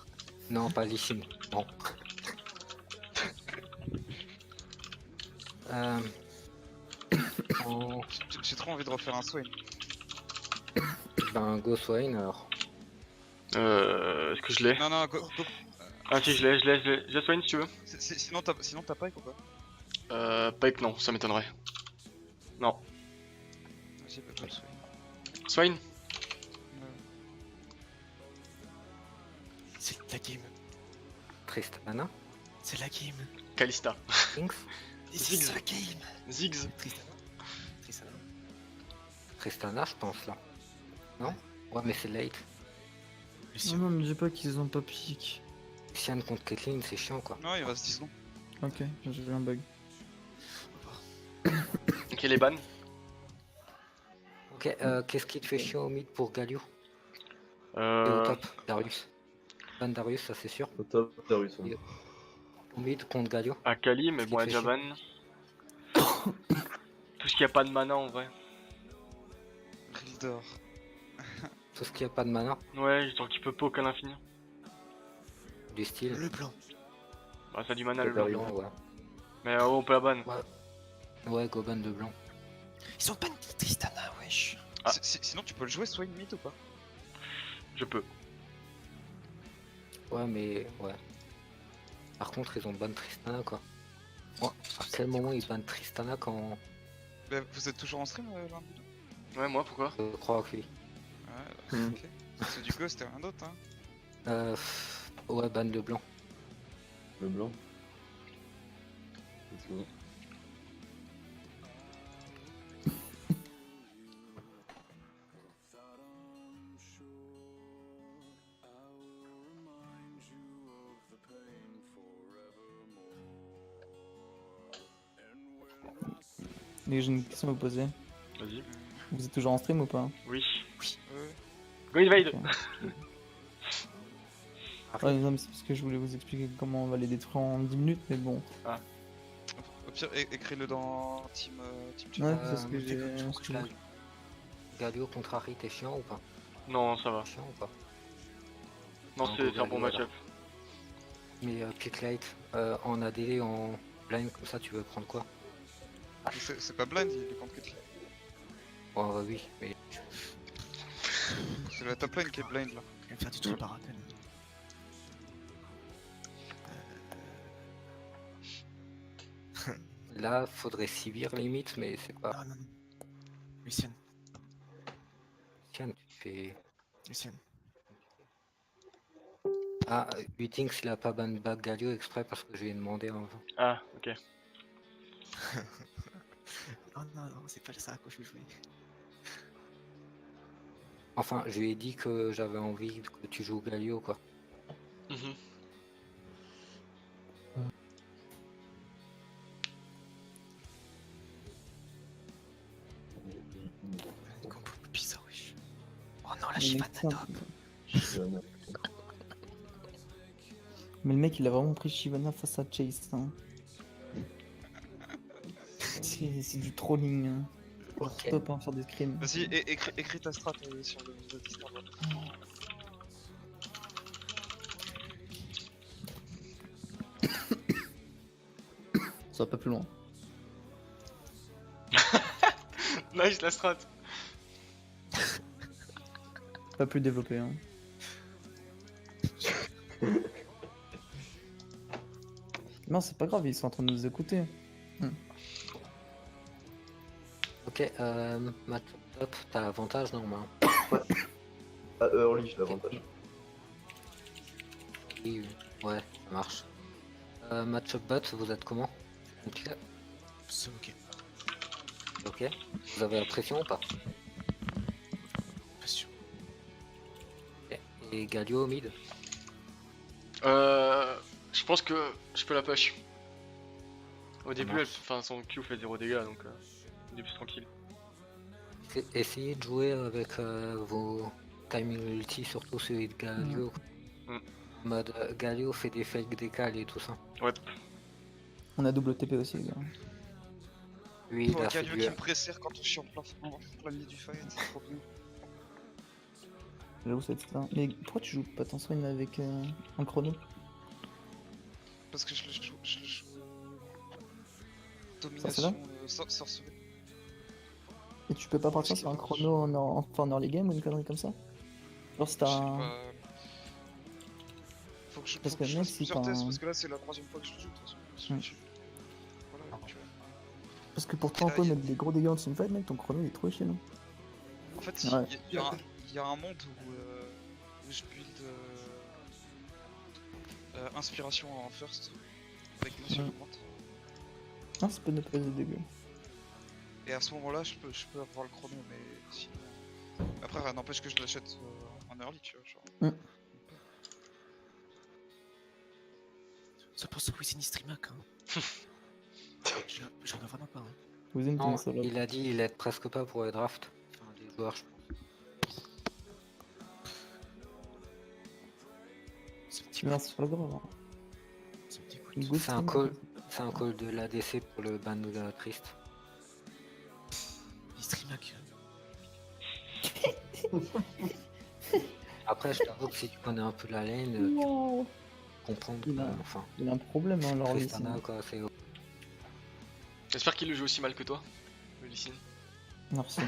Non, pas Lee Sin. Bon. Euh... en- J'ai trop envie de refaire un Swain. Ben, go Swain alors. Est-ce que je l'ai? Non, go. Ah, si, je l'ai. J'ai Swain si tu veux. Sinon t'as pas ou pas? Pike, non, ça m'étonnerait. Non. J'ai pas le Swain. Swain? Ouais. C'est la game. Tristana. C'est la game. Kalista. Kings. This is Ziggs. the game. Ziggs. Tristana. Tristana. Tristana, je pense là. Non? Ouais, mais c'est late. Non, Lucien. non, me dis pas qu'ils ont pas pique. Lucian contre Caitlyn, c'est chiant quoi. Non, il reste 10 secondes. Ok, j'ai eu un bug. Ok, les bans. Ok, qu'est-ce qui te fait chier au mid pour Galio? Et au Euh. top, Darius. Ban Darius, ça c'est sûr. Au top, Darius. Ouais. Au mid contre Galio. Akali, mais Ce bon, qui elle fait est déjà ban. Tout ce qui a pas de mana en vrai. Rildor. Tout ce qui a pas de mana, Ouais, tant qu'il peut poke à l'infini. du style. Le blanc. Bah, ça a du mana le Akali. blanc. Blanc, ouais. Mais on peut la ban. Ouais, go ban de blanc. Ils ont pas de Tristana, wesh. Ah. Sinon tu peux le jouer Swain mid ou pas? Je peux. Ouais, mais ouais. Par contre, ils ont ban Tristana quoi. Ouais, à quel moment ils ban Tristana quand Bah, vous êtes toujours en stream l'un des deux? Ouais, moi, pourquoi? je crois que oui. Ouais, Hmm. ok. C'est du Ghost et rien d'autre, hein. Ouais, ban de blanc. Le blanc. C'est bon. Les j'ai une question à vous poser. Vas-y. Vous êtes toujours en stream ou pas? Oui. Ouais. Go invade! Ouais, non, mais c'est parce que je voulais vous expliquer comment on va les détruire en 10 minutes, mais bon. Au pire, écris-le dans Team Chat. Ouais, c'est ce que Euh, j'ai. comme ce que ça, j'ai- Galio contre Harry, t'es chiant ou pas? Non, ça va. Chiant ou pas? Non, Non, c'est un go bon Galio, match-up. Mais pick light, en AD, en blind comme ça, tu veux prendre quoi? C'est pas blind, il est contre Caitlyn. Ouais, oui, mais C'est la top lane qui est blind là. Je vais me faire du trou par rappel. Là, faudrait Sivir limite, mais c'est pas. Non, non, non. Lucienne, Tiens, tu fais. Lucienne. Ah, Utings il a pas ban back Galio exprès parce que je lui ai demandé avant. Ah, ok. Oh non, non, c'est pas ça à quoi je veux jouer. Enfin, je lui ai dit que j'avais envie que tu joues Galio quoi. Mhm. Combo bizarre, wesh. Oh non, la Mais Shyvana putain, top. Mais le mec il a vraiment pris Shyvana face à Chase. Hein. C'est du trolling. Hein. Ok. Stop hein, faire des scrims. Vas-y, écris ta strat sur le Discord. Ça va pas plus loin. Nice la strat. Pas plus développé. Hein. Non, c'est pas grave, ils sont en train de nous écouter. Ok, match top, t'as avantage normalement. Ah, early, j'ai l'avantage. Oui, ouais, ça marche. Match-up bot, vous êtes comment? Ok. C'est ok. Ok. Vous avez la pression ou pas? Pas sûr. Ok. Et Galio mid? Je pense que je peux la push. Au début, marche. enfin, son Q fait 0 dégâts donc il est plus tranquille. Essayez de jouer avec vos timing ulti, surtout celui de Galio. Mm. Mode Galio fait des fake décales et tout ça. Ouais. On a double TP aussi, les gars. Lui, il Oh, a fait Galio du... qui me pressert quand je suis en plein milieu du fight, c'est trop bien. J'avoue, c'est ça. Mais pourquoi tu joues pas ton swing avec un chrono? Parce que je le joue. Sorceleur Domination, sorcerer. Et tu peux pas partir sur un chrono en early game ou une connerie comme ça? Genre si Je t'as sais un... pas. Faut que je Parce faut que que je mec, fasse si plusieurs t'as tests un- parce que là c'est la troisième fois que je le joue de toute façon. Mm. Voilà, tu vois. Parce que pour là, toi, y a- mettre des gros dégâts en teamfight, mec, ton chrono il est trop chiant. Non? En fait, Ouais. il y a un monde où je build inspiration en first avec Monsieur Mm. Augmente. Non, c'est pas ne pas des dégâts. Et à ce moment-là, je peux avoir le chrono, mais sinon. Après, rien n'empêche que je l'achète en early, tu vois. Genre. Ça pour ce Wisin Streamac, hein. J'en ai vraiment pas, hein. Vous aimez Non, ton solo. il a dit il aide presque pas pour les drafts. Enfin, les joueurs, je pense. Ça me Non, dégoûte. c'est pas grave. Hein. Ça me dégoûte. Une good C'est un stream, call. C'est un call de l'ADC pour le ban triste. Il Streamac. Après, je t'avoue que si tu connais un peu la lane, tu Wow. peux comprendre Il que, a- enfin, Il a un problème, hein, leur Tristana, quoi, c'est... J'espère qu'il le joue aussi mal que toi, le Lee Sin. Merci.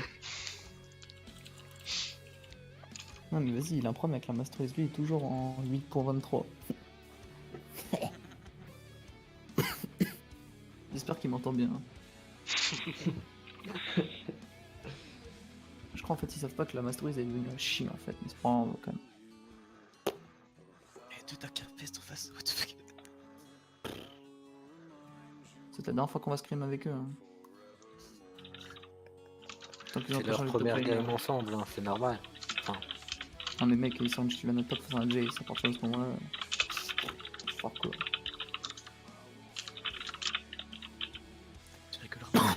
Non mais vas-y, il a un problème avec la Master Race, lui il est toujours en 8.23. J'espère qu'il m'entend bien. Je crois en fait ils savent pas que la Master Race est devenue un chien en fait, mais c'est pas grave quand même. Eh, deux Darkfest en face, what the fuck. C'est la dernière fois qu'on va scrim avec eux. Hein. Tant qu'ils ont C'est pas leur changé de première top lane, game ensemble, hein, c'est normal. Non mais mec, ils sont qui viennent top faire un Jace, à partir de ce moment-là. C'est fort quoi. Je rigole vraiment.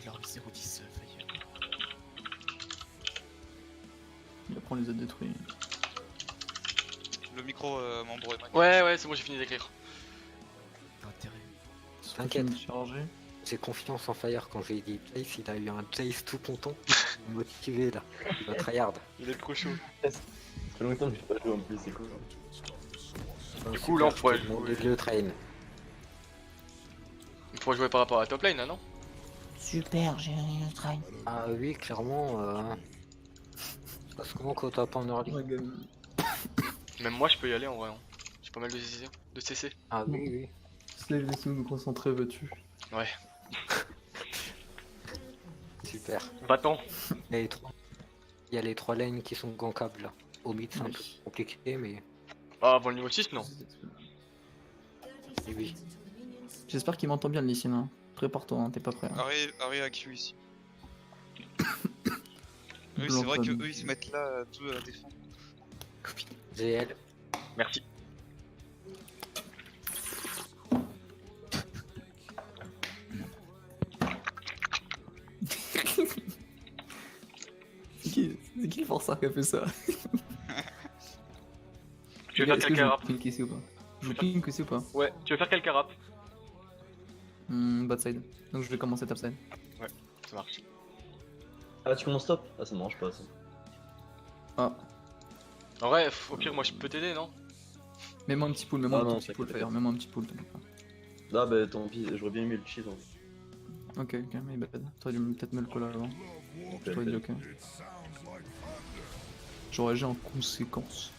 Il a remis 0-10 failli. Et après on les a détruits. Le micro, membre et Mike. Ouais, c'est bon, j'ai fini d'écrire. T'as intérêt. T'inquiète, Continue de charger. j'ai confiance en Fire quand j'ai dit Jace, il a eu un Jace tout content. Il est motivé là, il va tryhard. Il est trop chaud. Ça fait longtemps que j'ai pas joué en plus, c'est cool. Du coup, là, on pourrait jouer. jouer. Le train. On pourrait jouer par rapport à la top lane là, non? Super, j'ai rien de train. Ah oui, clairement, Ça se comment qu'au top en early. Ouais, game. Même moi, je peux y aller en vrai. Hein. J'ai pas mal de CC. Ah oui, oui. Slave, laisse-nous nous concentrer, veux-tu? Ouais. Super. Va-t'en. Il y a les trois, il y a les 3 lanes qui sont gankables là. Au mid, c'est un peu compliqué, mais Ah, avant le niveau 6, non. oui, oui. J'espère qu'il m'entend bien le Lee hein. Prépare-toi, hein, t'es pas prêt. Hein. Harry a Q ici. Oui, c'est vrai que eux ils se mettent là tout à défendre. GL. Merci. C'est qui le forçat qui a fait ça? Tu veux faire Est-ce quel que je carap? vous pink ici ou pas? Je vous pink ici ou pas? Ouais, tu veux faire quel carap? Bot side. Donc je vais commencer top side. Ça marche. Ah, tu commences top? Ah, ça marche pas ça. Ah, En vrai, au pire, moi je peux t'aider, non? mets-moi un petit pool, mets-moi Ah un non, petit c'est pool, cool. Fire, mets-moi un petit pool, t'inquiète pas. Ah, bah tant pis, j'aurais bien aimé le cheese. Hein. Ok, my bad. T'aurais dû peut-être me le call avant. Ok, T'aurais dit ok. J'aurais agi en conséquence.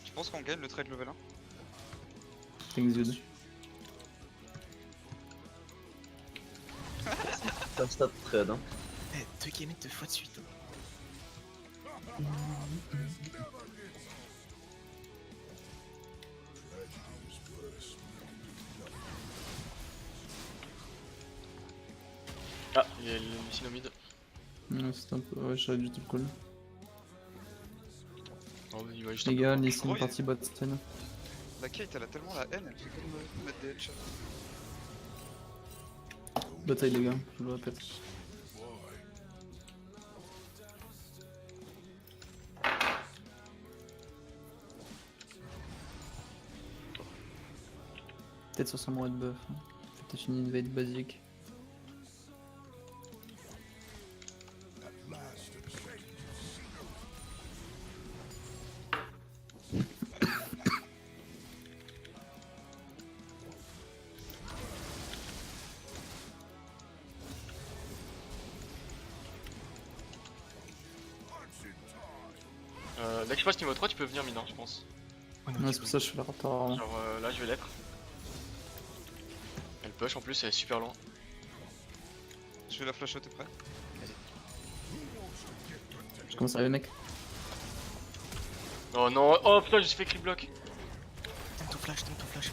Je pense qu'on gagne le trade level 1. Thanks dude. Ça stat trade, hein. Eh, 2 games 2 fois de suite. Ah, il y a le Sinomide. Ouais, c'était un peu. Ouais, j'aurais dû te le call. Oh, il va juste Les gars, Lee gros, partie bot side. La Kate elle a tellement la haine, elle fait que de me mettre des headshots. Bot side, les gars, je le répète. Peut-être sur son mois de buff. Hein. Peut-être une invade basique. Dès que je passe niveau 3, tu peux venir mineur, je pense. Oh non, Ouais, tu c'est pour ça que je fais la retard. Genre là, je vais l'être. Elle push en plus, elle est super loin. Je vais la flash, t'es prêt? Je commence à arriver, mec. Oh non, oh putain, j'ai fait clip block. donne ton flash,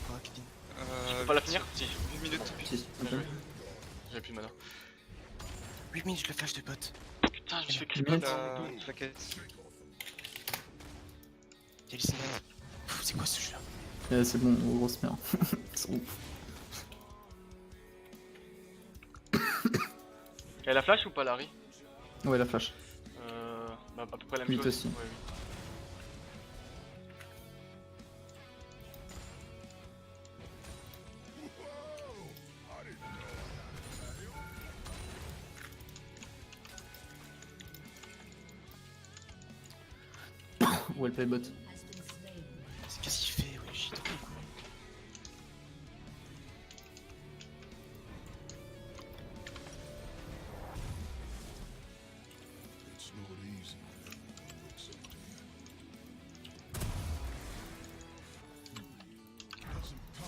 quoi, Kevin. Je peux pas la finir? Si, 1 minute. Si, bien ok. joué. J'avais plus de mana. 8 minutes, le flash de bot. Putain, j'ai fait clip Minute. block. La Kate. Y'a les signaux. C'est quoi ce jeu là? C'est bon, grosse merde. C'est ouf. Elle a flash ou pas, Larry? Ouais, la flash. Bah, à peu près la même Huit chose. aussi. Ouais, oui. Well play bot. Qu'est-ce qu'il fait? Ouais, j'ai trop quoi.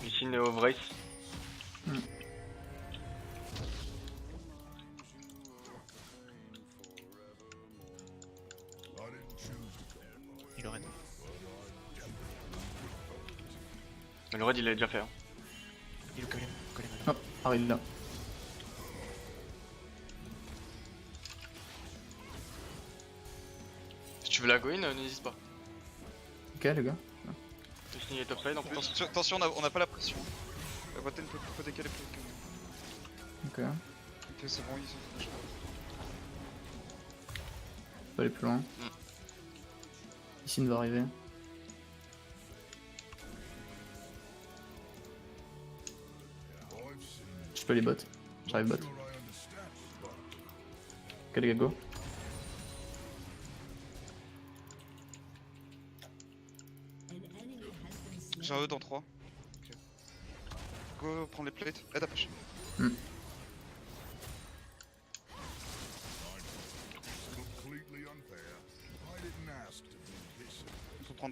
Ici, Neo Vrace. Il aurait. Mais le raid, il l'a déjà fait. Hein. Et le golem alors. Hop, arrive là. Si tu veux la go in, n'hésite pas. Ok, les gars. Destiny est topside en plus. Attention, on a pas la pression. La boîte peut décaler plus que nous. Ok. Ok, c'est bon, ils ont flash. On peut aller plus loin. Ici, il va arriver. Je peux les bots. J'arrive bot. Ok, les gars, go. J'ai un E dans 3. Go prendre les plates. Aide à push.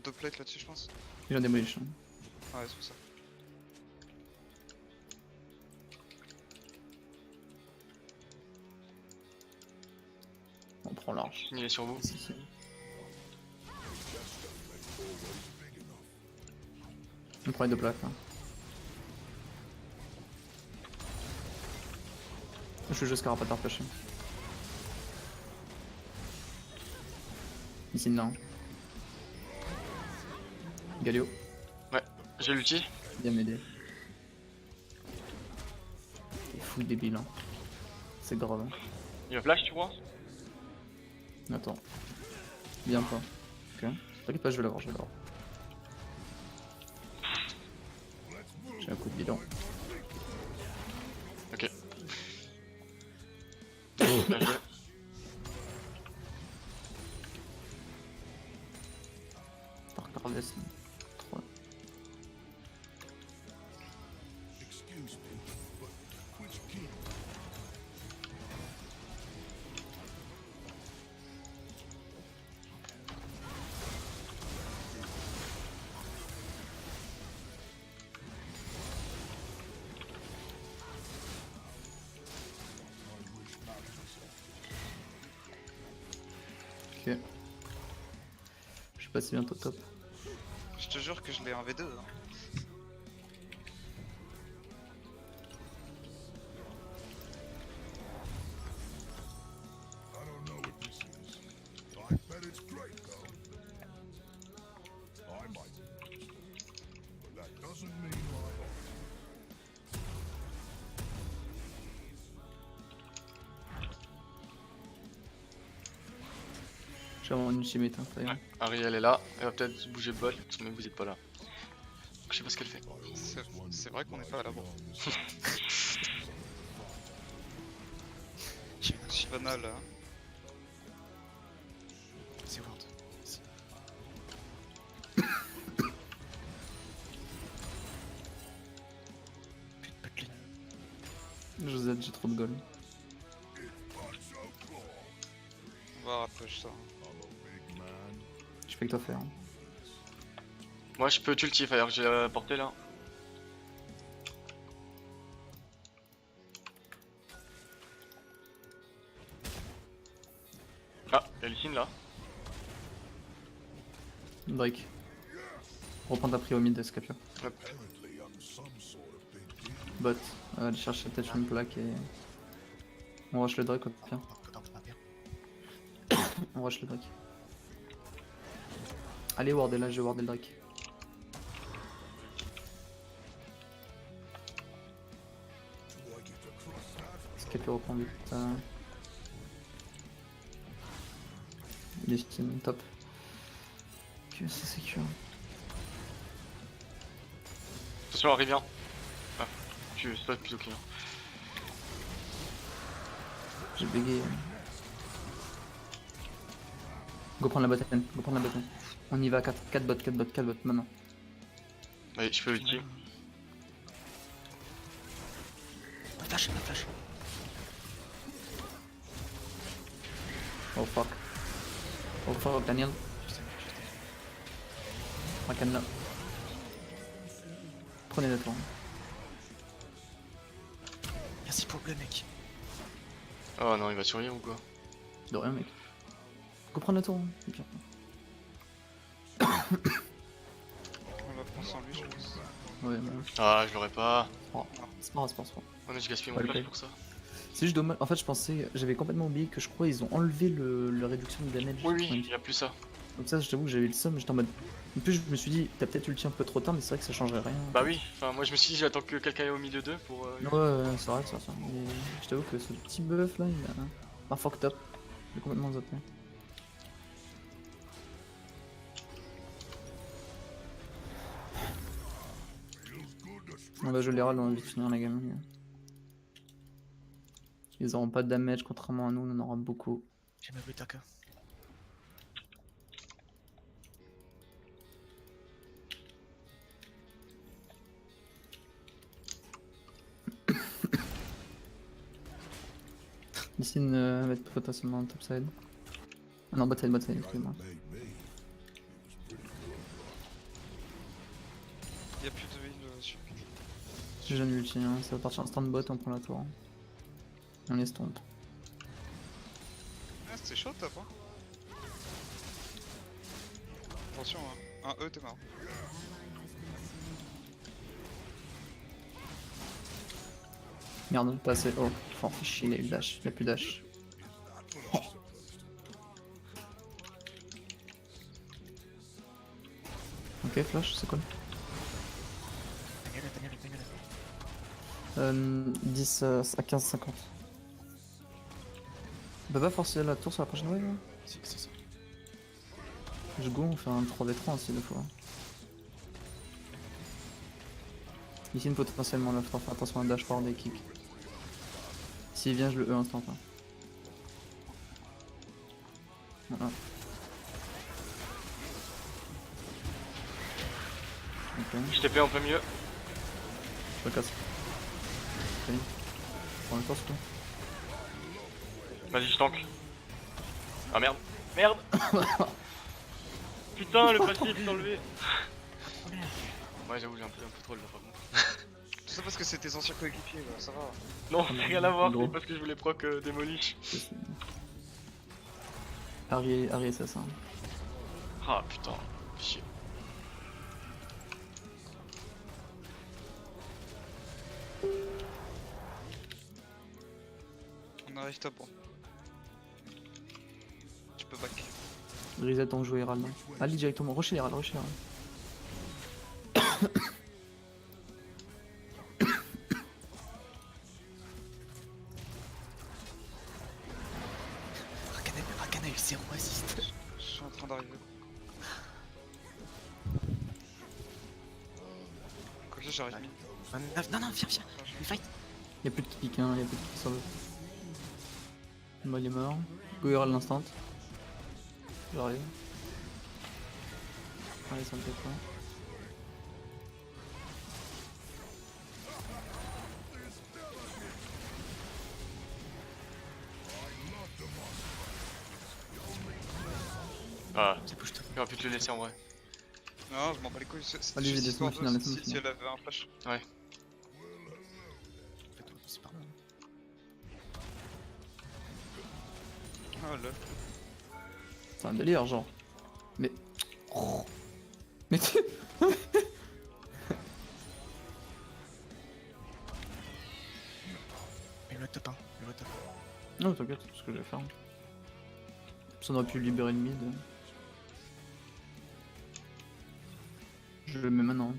top plate là-dessus, je pense. Ils ont démolition. Ouais, c'est pour ça. On prend large. Il est sur vous. Si, si. On prend les deux plaques là. Je suis juste carapace repêché. Ici là. Galio, J'ai l'ulti. viens m'aider. T'es fou débile hein. C'est grave. Hein. Il va flash, tu vois. Attends. Viens pas. Ok. T'inquiète pas, je vais l'avoir, je vais l'avoir. J'ai un coup de bidon. Ok. Bien joué. Par Carles. 3. Ok. Je suis passé bientôt top. Je te jure que je l'ai un V2. Hein. J'ai vraiment une ultimate, hein, Ouais. Ariel est là. Elle va peut-être bouger le bol, mais vous êtes pas là. Je sais pas ce qu'elle fait. C'est vrai qu'on est pas à l'avant. Shyvana là. C'est Ward. Ici. Pas de ligne. Josette, j'ai trop de gold. On va rapprocher ça. Je fais que toi faire. Hein. Moi je peux ulti fire, j'ai la portée là. Ah, y'a Lysine là. Drake. Reprends ta prio mid, Scapio. Hop. Bot. Aller chercher peut-être une plaque et. On rush le Drake au pire. On rush le Drake. Allez, ward est là, je vais warder le Drake. Scapio reprend vite. Il est steam, top. Ok, c'est sécure. Attention, arrive bien. Ah, tu spot plutôt que rien. J'ai bégayé. Go prendre la botte, go prendre la botte. On y va, 4 bots, 4 bots, 4 bots, maintenant. Allez, je peux ulti. Un flash, un flash. Oh fuck. Oh fuck, Daniel. Rakan là. Prenez le tour. Merci pour le bleu, mec. Oh non, il va survivre ou quoi? De rien, mec. Go prendre le tour. Hein. Pire. On va prendre sans lui, je pense. Ouais, ouais. Ah, je l'aurais pas. Oh, c'est pas grave, c'est pas grave. Oh non, j'ai gaspillé Ouais, mon flash ok. pour ça. C'est juste dommage. En fait, je pensais. J'avais complètement oublié que je crois ils ont enlevé la réduction de damage. Oui, oui, il y a plus ça. Donc, ça, je t'avoue que j'avais le somme. J'étais en mode. En plus, je me suis dit, t'as peut-être ulti un peu trop tard, mais c'est vrai que ça changerait rien. Bah oui, enfin moi je me suis dit j'attends que quelqu'un est au milieu d'eux pour... Ouais, c'est vrai que ça. Mais je t'avoue que ce petit buff là, il a. Pas fucked up. Il est complètement zappé. On va jouer les râles, on va vite finir la game. Les gars. Ils auront pas de damage, contrairement à nous, on en aura beaucoup. J'ai ma Butaka. Ici, va être potentiellement en topside. Ah non, botside, excuse-moi. J'ai jamais ulti, hein. Ça va partir instant de bot, on prend la tour. On estompe. Ah, c'était chaud top, hein. Attention, hein. Un E, t'es mort. Merde, pas assez. Oh, faut en faire chier, il a eu le dash. Il a plus dash. Ok, flash, c'est cool. Bagnole. 10 à 15-50. On peut pas forcer la tour sur la prochaine wave là? C'est ça. Je go, on fait un 3v3 aussi deux fois. Ici, potentiellement la faire attention à un dash forward des kicks. S'il vient, je le E instant. Hein. Voilà. Ok, Je TP un peu mieux. je le casse. Ok. Prends le torse quoi. Vas-y, je tank. Ah merde. Merde. Putain, le passif s'est enlevé. Ouais, j'avoue, j'ai un peu trop le par contre. Tout ça parce que c'est tes anciens coéquipiers, bah, ça va. Non, c'est rien à voir, Gros. c'est parce que je voulais proc démolish. Harry assassin. Ah putain, chier. On arrive top, hein. Tu peux back. Reset ton jeu Herald. Allez directement, rush Herald, rush Herald. Rakana a eu 0 assist. Je suis en train d'arriver. Quoique j'arrive mis. Non, viens. Il fight. Y'a plus de kick, hein, y'a plus de kick sur le. Moi il est mort. Go Herald l'instant. J'arrive. Allez, ça me fait quoi. Ah, Ça bouge top. j'aurais pu te le laisser en vrai. Non, je m'en bats les couilles. C'est Allez, juste laisse-moi histoire de- finir, laisse-moi si finir. elle avait un flash. C'est pas bon. Ah lol. C'est un délire, genre. Mais. Oh. Mais tu. Il le top 1. Il le top. Non, t'inquiète, c'est ce que je vais faire. Ça aurait pu libérer le mid. Je le mets maintenant.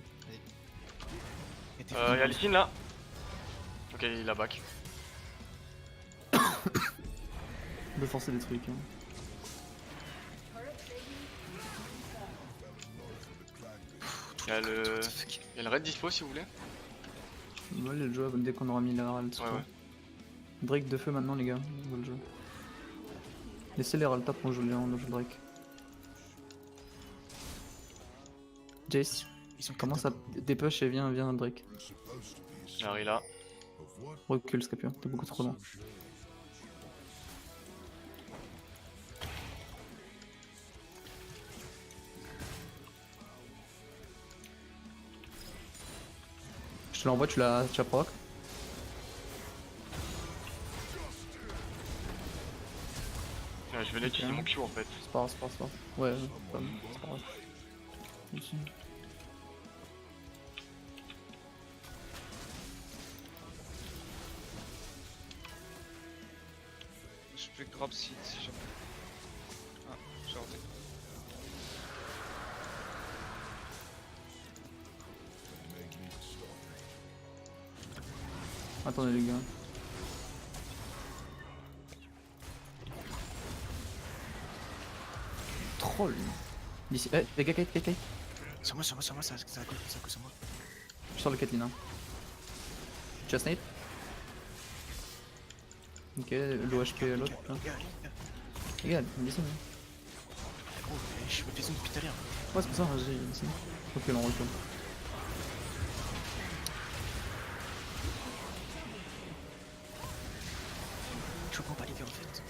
Y'a Lee Sin là. Ok, il a back. On peut forcer des trucs. Hein. Y'a le raid dispo si vous voulez. On va aller le jouer dès qu'on aura mis la Herald. Ouais, ouais. Drake de feu maintenant, les gars. On va le jouer. Laissez les Herald tap, on joue Drake. Jace, Ils sont commence à dépush et viens Drake. J'arrive là. Recule Scapio, t'es beaucoup trop loin. Je te l'envoie, tu l'as proc. Ouais, je vais l'utiliser mon Q en fait. C'est pas grave. Ouais, c'est pas grave. Ici. Je vais grab si jamais. Ah, j'ai raté. Attendez les gars. Troll. D'ici. Les gars, Kate. Sur moi, ça a coup sur moi. Je sors le Caitlyn. Hein. Tu as snipe. Ok, l'OHP l'autre. Là. Les gars, descends. Gros, je me fais zoom depuis tout à l'heure. Ouais, c'est pour ça, vas-y, descends. Recule, on recule. Je comprends pas les gars en fait.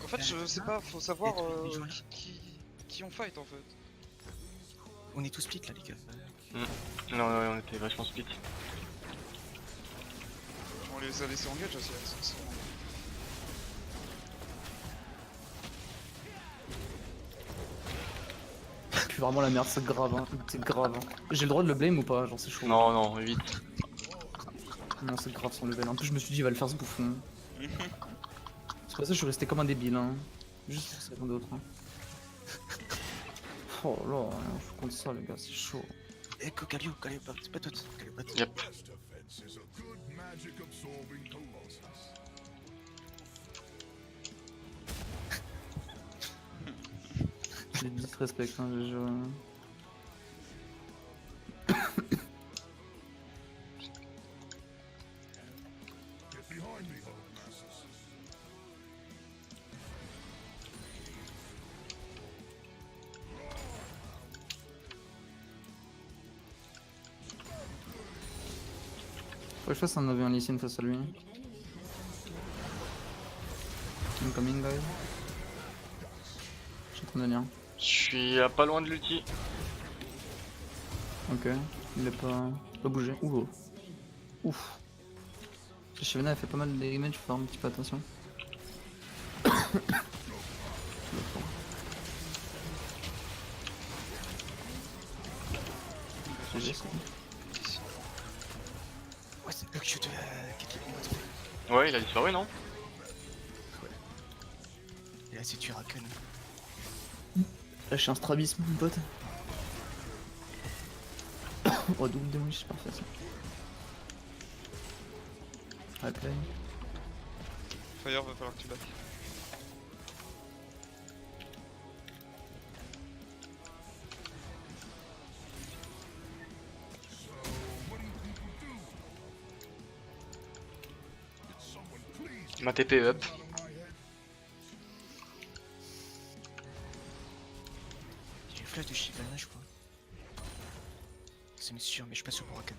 En fait, je sais pas, faut savoir Les gens là. qui on fight en fait. On est tous split là les gars. Non, on était vachement split. les a laissés engage aussi. Puis vraiment la merde, c'est grave, hein. C'est grave. Hein. J'ai le droit de le blame ou pas? Genre c'est chaud. Non, non, vite. Non, c'est grave son level. En plus, je me suis dit, il va le faire ce bouffon. C'est pour ça que je suis resté comme un débile. Hein. Juste pour ça, d'autres. Hein. Oh là, je suis contre ça, les gars, c'est chaud. Eh, Galio, c'est pas toi. Galio, pas toi. Yep. J'ai disrespect, hein, j'ai joué. Faut que je fasse un 9 en Lee Sin face à lui. Incoming, guys. Je suis en train de venir. Je suis à pas loin de l'ulti. Ok, il est pas bougé. Ouh. Ouf. Shyvana a fait pas mal de damage, faut faire un petit peu attention. GG, c'est bon. Ouais, c'est le Q de Caitlyn. Ouais, il a disparu, non? Et là, c'est tu Raken. Là, je suis un strabisme, mon pote. Oh, double damage, c'est parfait ça. Replay. Fire va falloir que tu battes. Ma TP up. J'ai une flash de Shyvana, je crois. C'est sûr, mais je suis pas sûr pour Raken.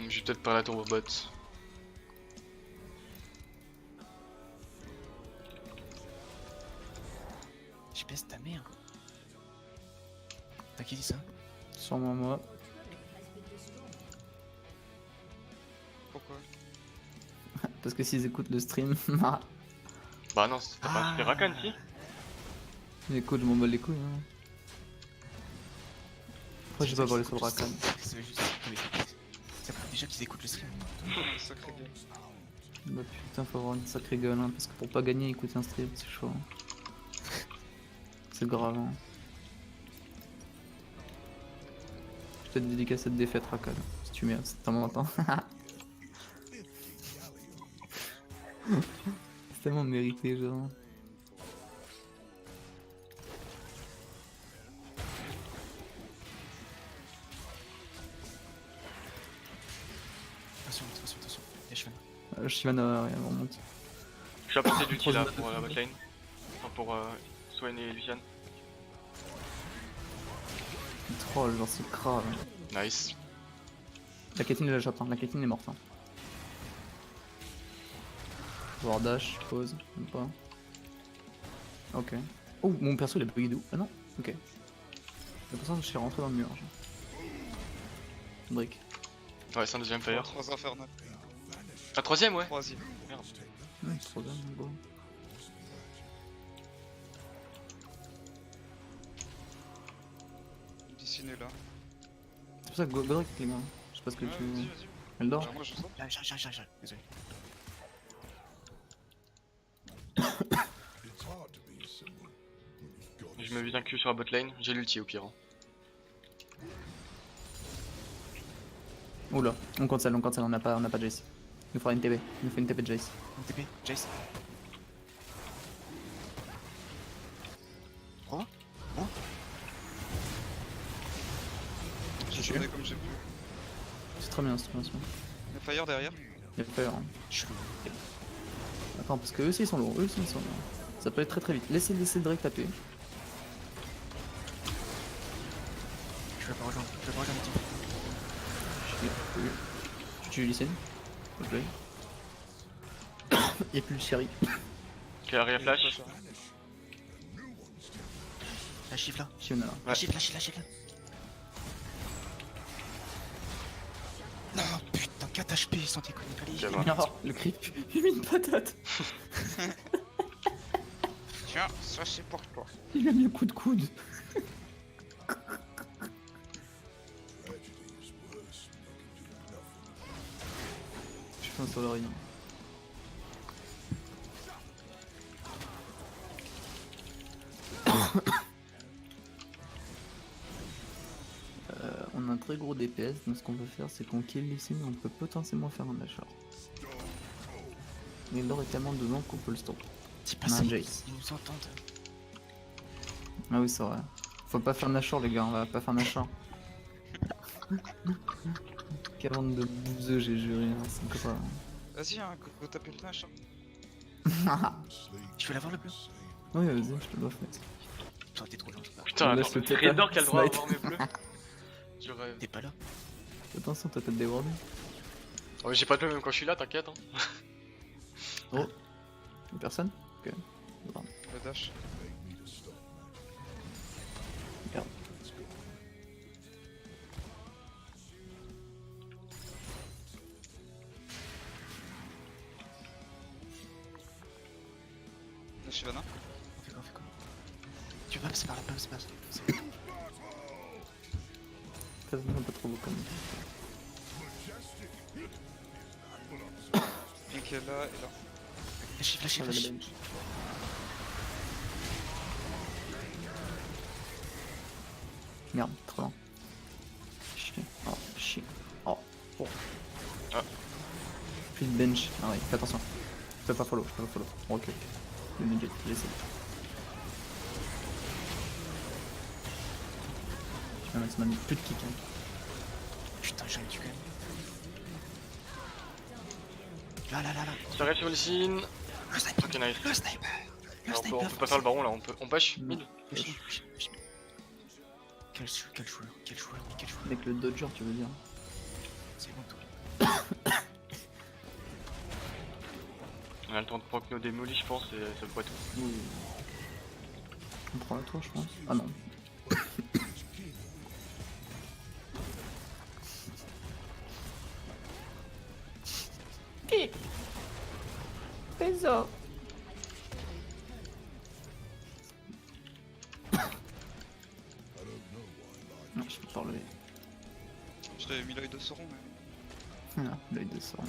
Je vais peut-être par la turbo bot. J'ai baisse ta mère. T'as qui dit ça? Sûrement moi. Pourquoi? Parce que s'ils écoutent le stream, Bah non, c'était pas c'était Rakan, si? ils écoutent, je m'en bats les couilles. Hein. Pourquoi j'ai pas volé sur le Rakan? Ça veut juste. Ça prouve déjà qu'ils écoutent le stream. Sacré game. Bah putain, faut avoir une sacrée gueule, hein, parce que pour pas gagner, écouter un stream, c'est chaud. Hein. C'est grave. Hein. Je te dédicace cette défaite, Rakan, si tu mets, si t'en m'entends. C'est tellement mérité, genre. Attention. Y'a Shyvana. Shyvana, ouais, on remonte. Je suis à portée d'ulti là pour la botlane. Enfin pour Swain et Lucian. Il troll, genre c'est grave. Hein. Nice. La Caitlyn est là, j'attends. La Caitlyn est morte. Hein. Voir dash, pause, même pas. Ok. Oh, mon perso il a bugué d'où? Ah non? Ok. C'est pour ça que je suis rentré dans le mur. Genre. Brick. Ouais, c'est un deuxième fire. 3 infernales. Ah, troisième, ouais. 3ème. Merde. Trop bien, bon. Dessiné là. C'est pour ça que Godric, les gars. Je sais pas ce que Ouais, tu. vas-y. Elle dort? Genre, moi je sens. J'arrive. Désolé. Je me vise un Q sur la botlane, j'ai l'ulti au pire. Hein. Oula, on cancel, on n'a pas Jace. Il nous faudra une TP, il nous faut une TP de Jace. Un TP, Jace. Oh. J'ai tourné comme j'ai pu. C'est très bien, c'est très bien. Il y a Fire derrière. Il va faire. Hein. Chelou. Attends, parce que eux aussi ils sont lourds, Ça peut être très vite. Laissez Drake taper. Je vais pas rejoindre l'équipe. Tu tues Lee Sin. Ok. Y'a plus le chéri. Ok, Aria flash. La chiffre là. Shivana là. La chiffre là. Non, putain, 4 HP sans déconner. Allez, Ok, bon. Oh, le creep, il a mis une patate. Tiens, ça c'est pour toi. Il a mis un coup de coude. Je fais un soleil. On a un très gros DPS, donc ce qu'on peut faire c'est qu'on kill ici, mais on peut potentiellement faire un Nashor. Mais l'or est tellement devant qu'on peut le stop. c'est pas On a ça. un Jace. Ils nous entendent. Ah oui, c'est vrai. Faut pas faire Nashor, les gars, on va pas faire Nashor. 42 bouseux, j'ai juré, hein, c'est quoi. Vas-y, hein, go taper le Nash. Hein. Tu veux l'avoir le bleu? Oui, vas-y, je te l'offre, mec. Toi, t'es trop gentil. Putain, Laisse attends, le c'est tête, Redor qui a le droit snipe. d'avoir mes bleus. Je rêve. T'es pas là? Attention, t'as peut-être des wards. Oh, mais j'ai pas de bleu même quand je suis là, t'inquiète. Hein. Oh, y'a personne? Ok. Bon, Le dash. regarde. Le Shivana. On fait quoi? Tu vas passer par là, passe. Ça se voit pas trop beau comme. Link est là et là. La chiffre. Ah, la bench. Merde, trop lent. Chier. Oh, chier. Oh. Ah. Plus de bench. Ah oui, fais attention. Je peux pas follow. Bon, ok. Le midget, j'essaie. Je vais mettre ça plus de kick. Hein. Putain, j'ai un tué quand même. Là. J'arrive sur le signe. Le sniper. Ok, nice. Le sniper. Alors, on peut pas faire le baron là, on push Mm. mid. Quel joueur. Avec le dodger, tu veux dire. C'est bon, toi. On a le temps de proc nos démolis, je pense, et ça pourrait tout. Oui. On prend la tour, je pense. Ah non. Peso. Non, je peux pas relever. Je t'avais mis l'œil de Sauron, mais. Ah, l'œil de sang.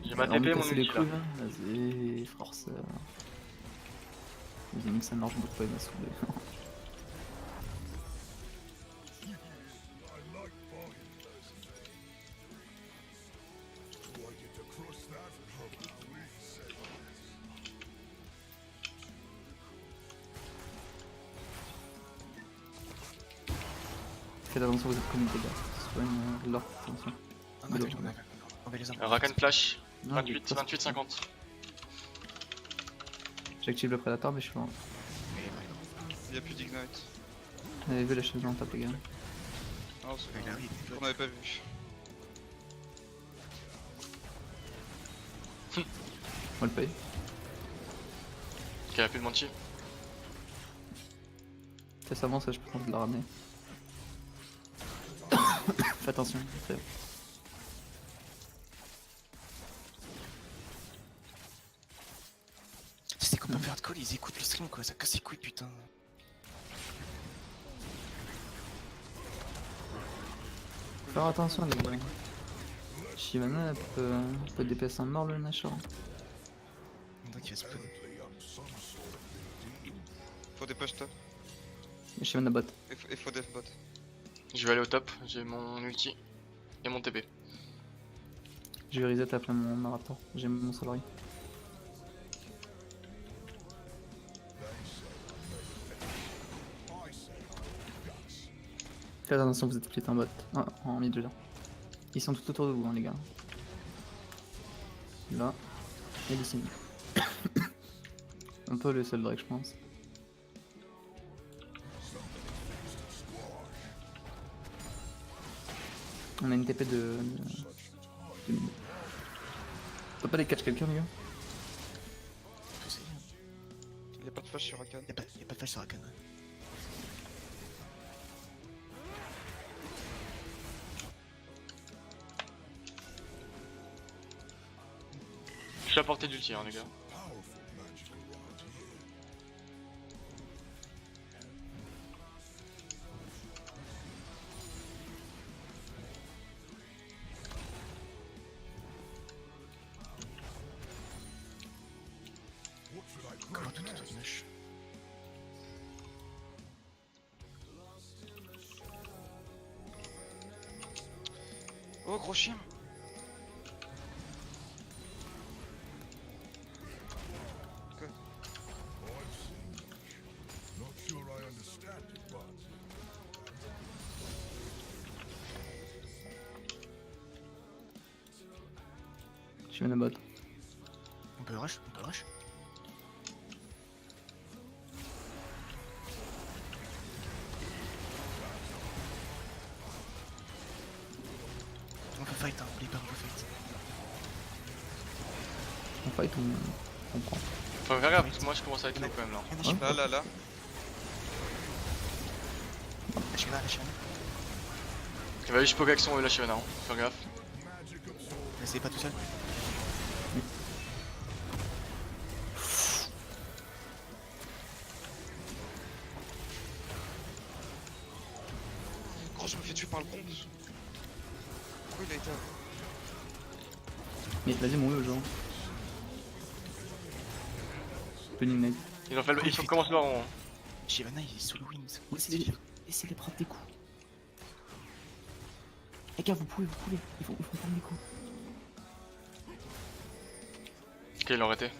J'ai ma On va TP, me mon casser les ulti là. couilles là. Vas-y, force. J'ai mis que ça marche beaucoup pas, il m'a saoulé. Faites attention, vous êtes communauté les gars. C'est pas une lore, attention. On va les avoir. Rakan flash, Non, 28, 28, 50. J'active le prédateur, mais je suis loin. Y'a plus d'ignite. Vous avez vu la chaise dans le top, les gars. Ah, c'est Il arrive. on avait pas vu. On le paye. Ok, il a plus de manti. Ça s'avance, je peux tenter de la ramener. Fais attention, c'est bon. C'est qu'on peut faire de call, ils écoutent le stream quoi, ça casse les couilles putain. Faire attention, les gars. Shivana peut DPS un mort le Nashor. Donc il va se prendre. Faut des push top. Et Shivana bot. Et faut des bot. Je vais aller au top, j'ai mon ulti et mon TP. Je vais reset après mon Marathon. J'ai mon Solari. Faites attention, vous êtes split en bot. Ah, en mid là. Ils sont tout autour de vous, hein, les gars. Là. Et ici. On peut le seul break, je pense. On a une TP de mid. peut pas les catch quelqu'un, les gars? Faut essayer, hein. Y'a pas de flash sur Rakan. Y'a pas de flash sur Rakan. Ouais. Je suis à portée d'ulti, hein, les gars. Comment tout moche. Oh, gros chien. Je viens de bot. On peut rush, on peut rush. On peut fight, hein, oublie pas, on peut fight. On fight ou on prend? Faut faire gaffe, parce que moi je commence à être low quand même là. Hein? Là. Je suis là, je suis là. Il va juste poke action et lâcher maintenant, faut faire gaffe. N'essayez pas tout seul. Gros, je me fais tuer par le compte. Pourquoi il a été. Mais vas-y, mon genre. Punning Knight. Ils ont fait le. Ils commencent leur rond. Shyvana il est sous le wings. Laissez-les prendre des coups. Les gars, vous pouvez. Ils vont prendre des coups. Ok, ils l'ont arrêté.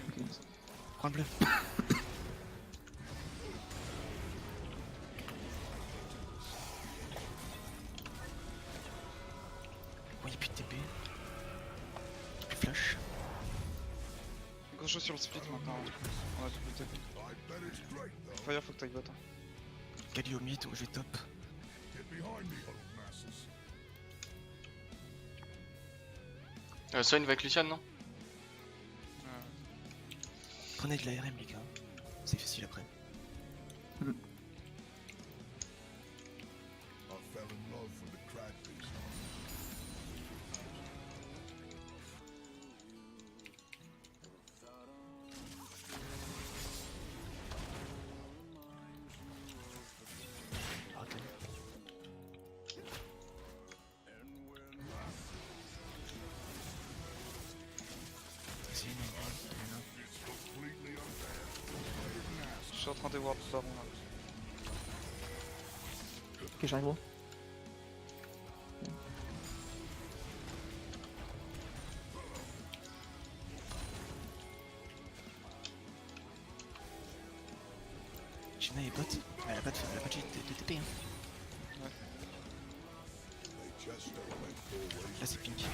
Prends le bluff. Oui, plus de TP. Plus flash. Gros chose sur le split maintenant. On a tout le TP. Fire, faut que t'ailles bot. Hein. Gali au mid, je vais top. Swain va avec Lucian, non? Prenez de l'ARM les gars. C'est facile après. Rakan. C'est une Je suis en train de voir tout ça. Là. Ok, j'arrive gros. Shyvana est bot, mais elle a pas de TP hein. Ouais. Là c'est Pink. Je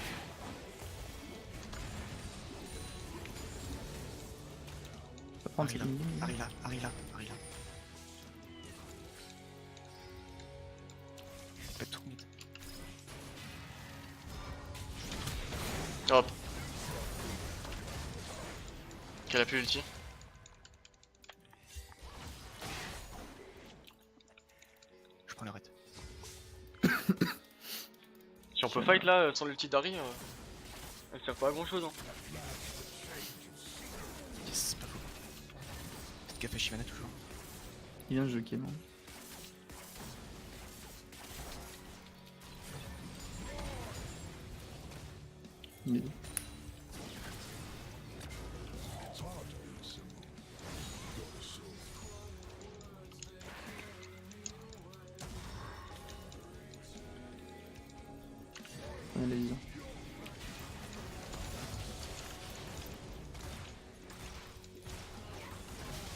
vais prendre Harry cette là, ligne. Harry là. Pas de tour mid. Hop. Qu'elle a plus l'ulti. Je prends le raid. Si on peut fight là sans l'ulti d'Harry, elle sert pas à grand chose. Hein. Yes, c'est pas faux. Peut-être qu'elle fait Shyvana toujours. Il vient de jeu qui est bon. Il est là. On a la vision.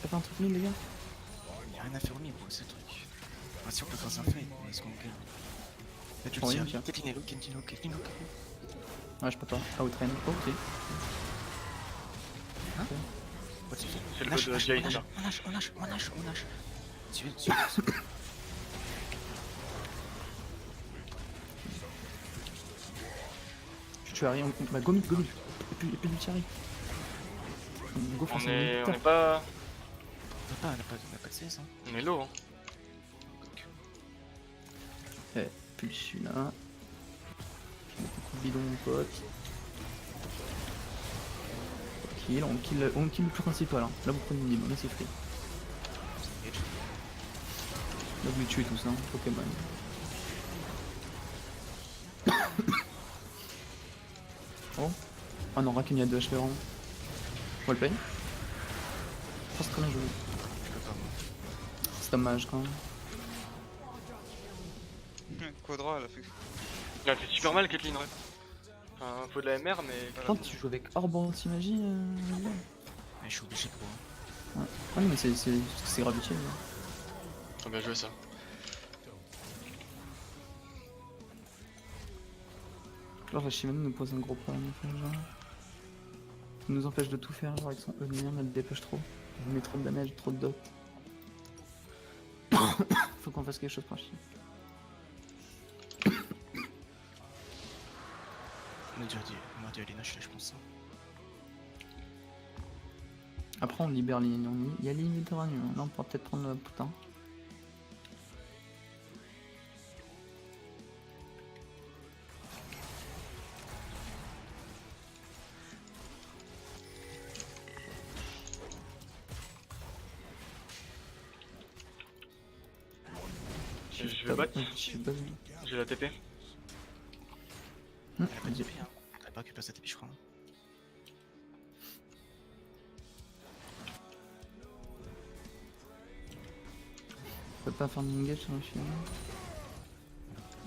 T'as pas un truc nul les gars? Y'a rien à faire au mid, c'est le truc. Enfin, si on peut faire un fight, mais est-ce qu'on gagne? Faites Je prends rien, ulti, tiens. Caitlyn Hello. Ouais, je peux pas. Outrain. Oh, ok. C'est le code de Jace là. On lâche. Suivez. Je Tu arrives, bah go mid. Et puis d'ulti arrive. Go On force est mid. pas. On n'a pas de CS, hein. On est low, hein. Puis je suis là. Beaucoup de bidon mon pote. On kill le plus principal. Hein. Là vous prenez une mais c'est free. Là vous les tuez tous, hein, Pokémon. Oh. Ah non, Raken il y a 2 HP vraiment. Wallpain. Oh, c'est très bien joué. Je peux pas, moi. C'est dommage quand même. Quadra, elle a fait. Elle fait super mal, Kathleen, ouais. Enfin, faut de la MR, mais. Quand tu joues avec Orb anti-magie, Ouais, je suis obligé pour. ah non mais c'est grave utile. Hein. Faut bien jouer ça. Genre la Shimano nous pose un gros problème en fait, genre. Il nous empêche de tout faire, genre avec son E de merde, elle dépêche trop. Il met trop de damage, trop de dot. Faut qu'on fasse quelque chose pour chier. On a dû aller Nash là, je pense. Hein. Après on libère les ennemis. Il y a les Méditerranéens, là on pourra peut-être prendre le putain. Je vais battre. Je base. J'ai la TP. Elle a pas de Vas-y. TP, hein. Elle a pas récupéré sa TP, je crois. Hein. On peut pas faire de engage sur le film.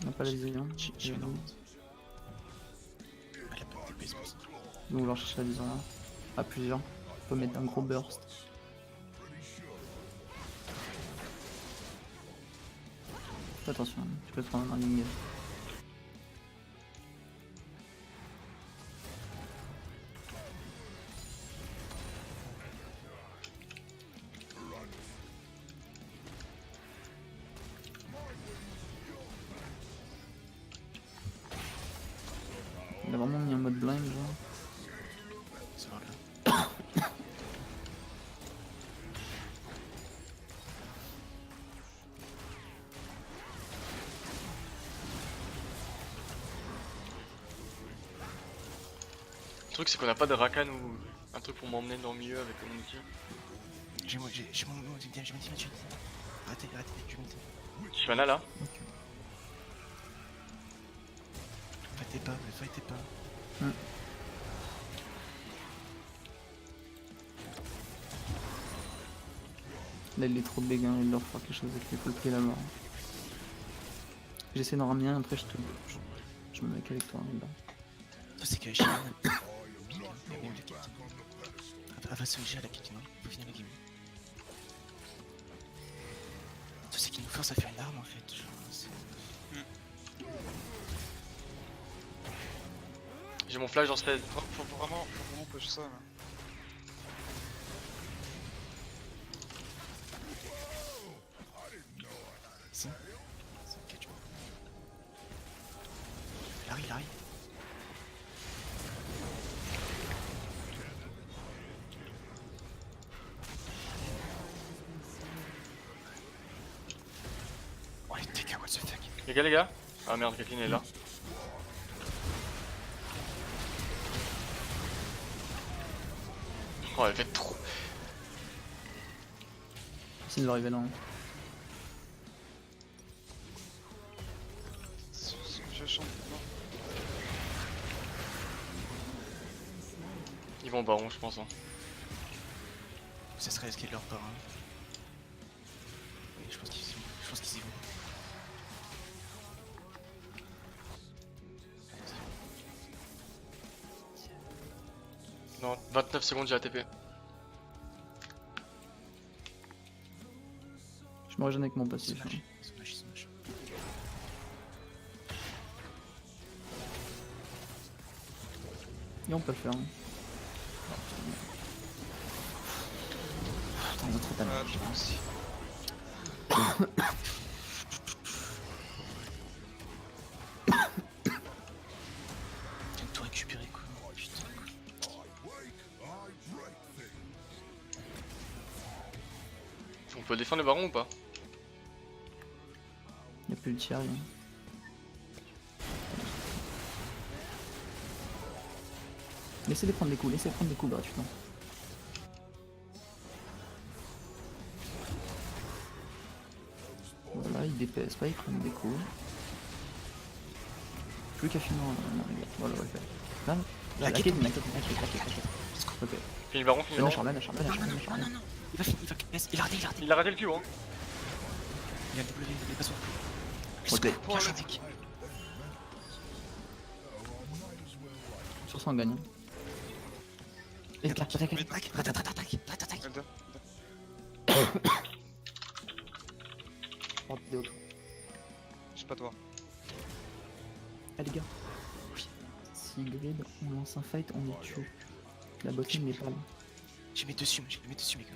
On n'a pas la vision. J'ai une ordre. Elle a pas de TP, c'est pour ça. Donc on va chercher la vision là. À plusieurs. On peut mettre un gros burst. Fais attention, tu peux te prendre un engage. Il a vraiment mis en mode blind genre. C'est vrai là. Le truc, c'est qu'on a pas de Rakan ou un truc pour m'emmener dans le milieu avec mon outil. J'ai mon ulti. Arrêtez, je vais Je suis là là. Ne fightez pas. Là il est trop béguin, il leur fera quelque chose avec les colpiers là-bas. J'essaie d'en ramener un, après je me mets qu'avec toi là. Ça, c'est que Shiman. Elle va se loger à la pique, non? Faut finir la game. Ça, c'est qu'il nous force à faire une arme en fait. Genre, J'ai mon flash dans 16. Faut vraiment push ça là. Si. C'est ok, tu vois. Il arrive. Oh les dégâts, what the fuck. Les gars. Ah merde, Kathleen est là. Oh, elle fait trop. S'il va arriver là. Hein. Je chante. Ils vont au baron, je pense. Hein. Ça serait risqué de leur part. Hein. Oui, je pense qu'ils y vont. Non, 29 secondes, j'ai ATP. Je me régène avec mon Ils passif. sont Hein. lâches, ils sont lâches. Et on peut le faire. Hein. Putain, on a trop Ah, talent. je pense aussi. Tiens, tout récupère. On peut défendre le baron ou pas? Y'a plus le tiers. Rien. Laissez-les prendre des coups, laissez-les prendre des coups gratuitement. Voilà, ils DPS pas, ils prennent des coups. Plus qu'à finir, voilà, ouais, fait. Là, la quête, la quête. Ok. Finis le baron, finis le baron. Là, Nashor. Il a raté, Il a raté le Q, hein. Il a double, il est pas son. Ok. Flash avec. Sur ça, on gagne. Et attaque. Elder. J'ai pas de voir. Ah les gars. Si grid, on lance un fight, on est tue. La bottine n'est pas là. Je mets dessus, mes gars.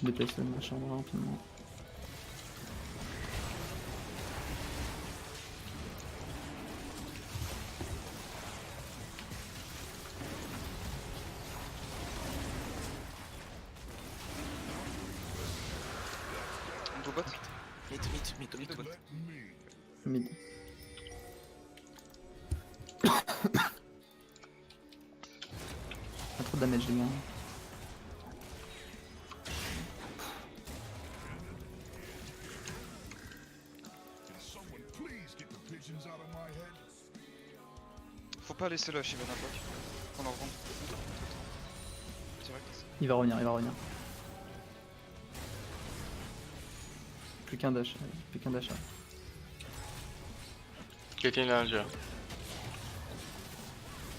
DPS le machin rapidement. On go bot. Mid. Mid. Pas trop de damage les gars. Faut pas laisser la Shivan à bloc. On en rentre. Direct. Il va revenir. Plus qu'un dash, Caitlyn là, déjà.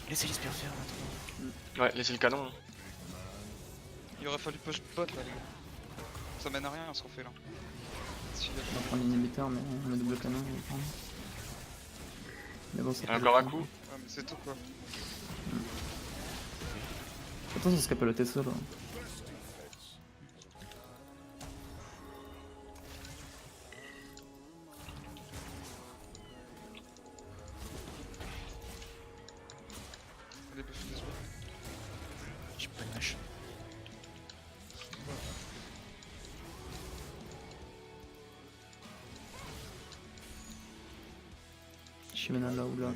Laissez les spears faire maintenant. Ouais, laissez le canon. Il aurait fallu push bot là les gars. Ça mène à rien ce qu'on fait là. Si, On va prendre l'inhibiteur mais on a double canon, on va le prendre. Mais bon, ça Encore un le coup. ouais, mais c'est tout quoi. Attention, ça serait pas le Tesla là. Allez, buff des autres. J'ai pas de dash. Je suis maintenant là ou là.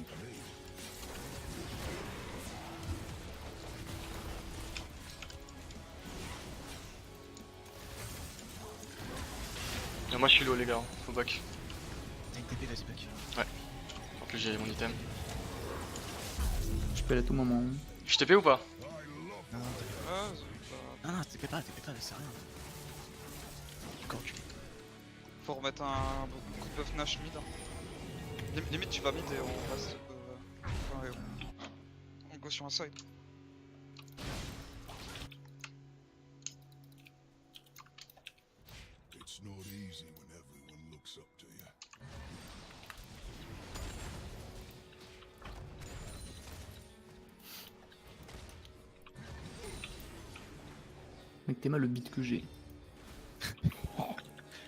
Et moi je suis low les gars, faut back. T'as une TP, vas-y, back. En plus j'ai mon item. Je peux aller à tout moment. Je TP ou pas? Non, Ah, c'est pas- non, TP pas, c'est rien. Encore reculé. Faut remettre un coup de buff Nash mid. Limite tu vas mid et on reste. Ouais, on go sur un side. It's not easy when everyone looks up to you. Mec, t'es mal le beat que j'ai.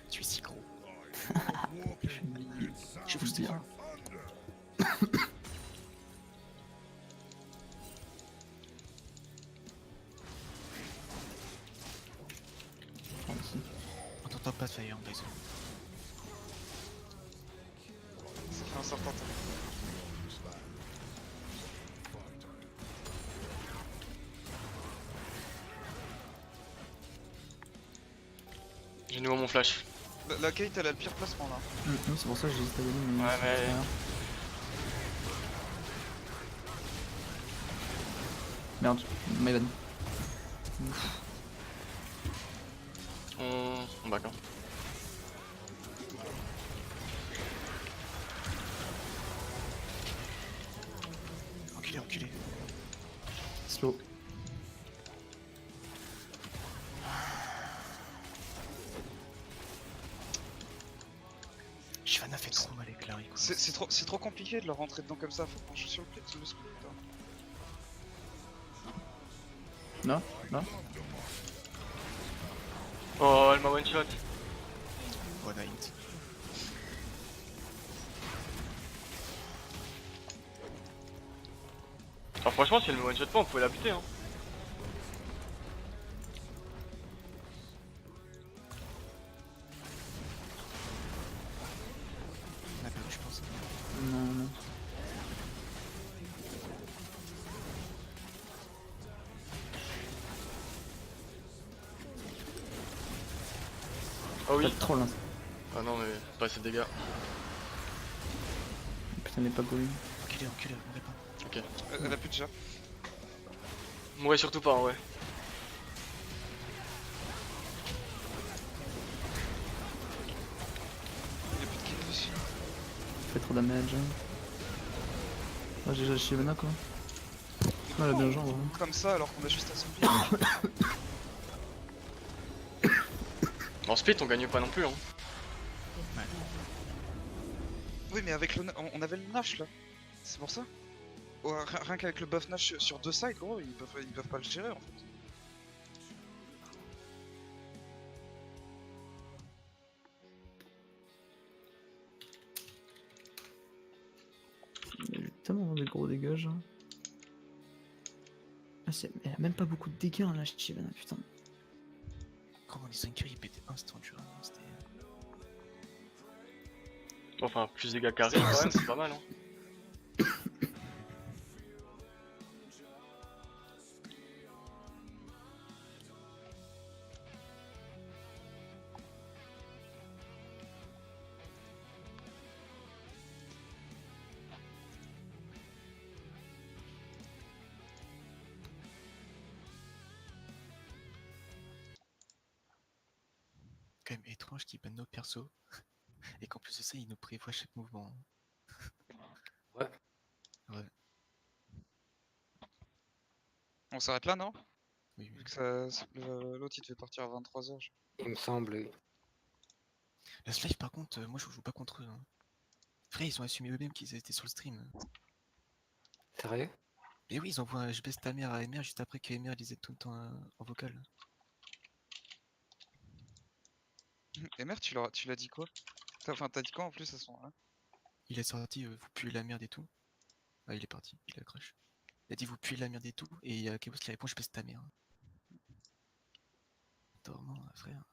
Tu es si gros. Je vous le dis. On t'entend pas de fire, désolé. Ça fait un certain temps. J'ai nouveau mon flash. La Kate elle a le pire placement là. C'est pour ça que j'ai hésité à y aller, mais. Ouais, mais- c'est pas grave. Merde, Maven. On back hein. Enculé. Slow. Shyvana fait trop mal avec Larry, quoi. C'est trop compliqué de leur rentrer dedans comme ça, faut pencher sur le split. Non. Oh, elle m'a one shot. One hint. Oh Enfin, franchement, si elle me one-shot pas, on pouvait la buter. Hein. On a perdu, je pense. Non, non. Ah oui. Pas de troll, hein. Ah non, mais pas assez de dégâts. Putain, n'est pas beau lui. Enculé, enculé, on répond. Ok. Elle a plus de jar. Mourrez surtout pas, ouais. Il a plus de kills aussi. Fait trop damage. Ah, j'ai déjà Shivana quoi. Ah, elle a bien joué en vrai. Comme ça alors qu'on a juste à zombie. En split, on gagne pas non plus. Hein. Oui mais avec le on avait le Nash là. C'est pour ça. Ouais, rien qu'avec le buff Nash sur deux sides gros, ils peuvent pas le gérer en fait. Il a eu tellement des gros dégâts genre. Ah, elle a même pas beaucoup de dégâts là, Shivana, putain. Comment les 5 il pétait instant dur. C'était. Enfin, plus de dégâts carrés quand même, c'est pas mal. Hein. Quand même étrange qu'ils bannent nos persos. Et qu'en plus de ça, ils nous prévoient chaque mouvement. Ouais. Ouais, On s'arrête là non? oui, oui. Vu que l'autre il devait partir à 23h. Il me semble, oui. La Slave, par contre, moi je joue pas contre eux. Hein. Frère, ils ont assumé eux-mêmes qu'ils étaient sur le stream. Sérieux? Et oui, ils envoient un je baisse ta mère à MR juste après que MR lisait tout le temps en vocal. Et merde tu l'as dit quoi? Enfin t'as dit quoi en plus à ce moment-là? Il est sorti, vous puez la merde et tout. Ah, il est parti, il a crash. Il a dit vous puez la merde et tout, et il y a Chaos qui répond je baisse ta mère. Dormant, frère.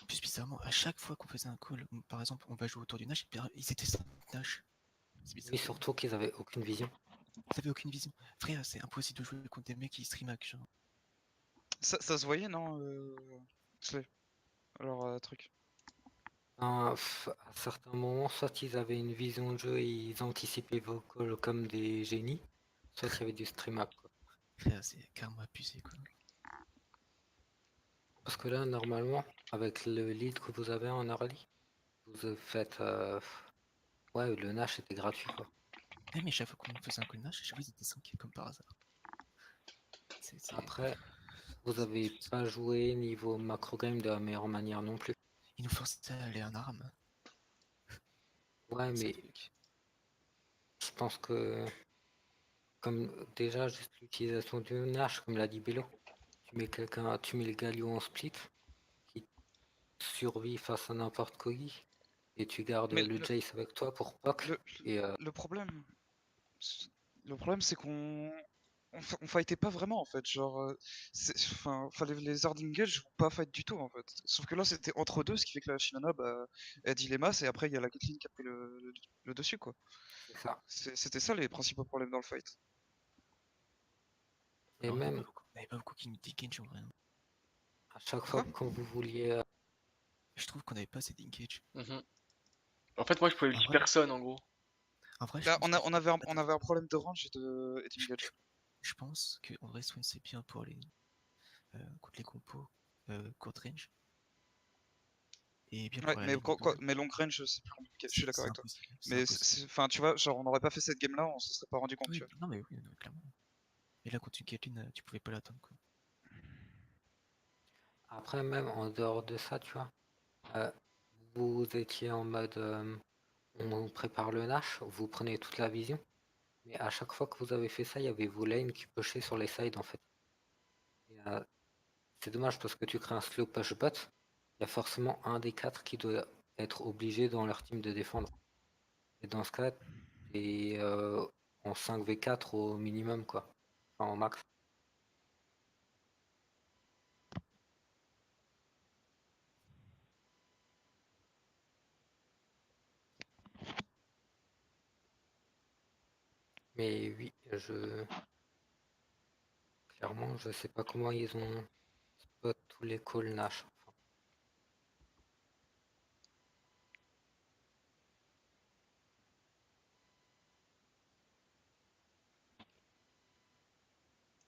En plus, bizarrement, à chaque fois qu'on faisait un call, par exemple, on va jouer autour du Nash, et puis ils étaient sans Nash. C'est bizarre. Oui, surtout qu'ils avaient aucune vision. Ils avaient aucune vision. Frère, c'est impossible de jouer contre des mecs qui stream hack, genre. Ça se voyait non Slay. Alors truc. À certains moments, soit ils avaient une vision de jeu et ils anticipaient vos calls comme des génies, soit il y avait du stream hack, quoi. Frère, c'est carrément abusé, quoi. Parce que là, normalement, avec le lead que vous avez en early, vous faites... Ouais, le Nash était gratuit, quoi. Eh, mais chaque fois qu'on faisait un call Nash, chaque fois ils étaient 5 comme par hasard. Après, vous avez pas joué niveau macro game de la meilleure manière non plus. Ils nous forçaient à aller en arme. Ouais, mais je pense que, comme déjà, juste l'utilisation du Nash, comme l'a dit Bello, tu mets le Galio en split, qui survit face à n'importe qui, et tu gardes Mais le Jace avec toi pour POC, et le problème, c'est qu'on on fightait pas vraiment en fait. Genre, enfin, fallait les hard engage ou pas fight du tout en fait. Sauf que là, c'était entre deux, ce qui fait que la Shinana, bah, elle dit les masses et après il y a la Caitlyn qui a pris le dessus quoi. c'est ça. C'était ça les principaux problèmes dans le fight. Et Alors, même, on avait pas beaucoup qui nous engage en vrai. Hein. à chaque fois Quoi? quand vous vouliez... Je trouve qu'on avait pas assez d'engage. En fait, moi je pouvais En ulti vrai- personne en gros. En vrai, je Là, pense on avait un problème de range et d'engage. Je pense qu'en vrai, Swan c'est bien pour les contre les compos court range. Et bien Ouais, pour la mais, lane double. mais long range, c'est plus compliqué, je suis d'accord avec toi. Impossible. Mais Impossible. enfin, tu vois, genre, on n'aurait pas fait cette game là, on se serait pas rendu compte, Oui, tu vois. non mais oui, non, clairement. Et là, contre une Caitlyn, tu pouvais pas l'attendre quoi. Après, même en dehors de ça, tu vois, vous étiez en mode on prépare le Nash, vous prenez toute la vision, mais à chaque fois que vous avez fait ça, il y avait vos lanes qui pushaient sur les sides en fait. Et, c'est dommage parce que tu crées un slow push bot, il y a forcément un des quatre qui doit être obligé dans leur team de défendre. Et dans ce cas, t'es en 5v4 au minimum, quoi. Enfin, au max. Mais oui, clairement, je sais pas comment ils ont spot tous les calls Nash.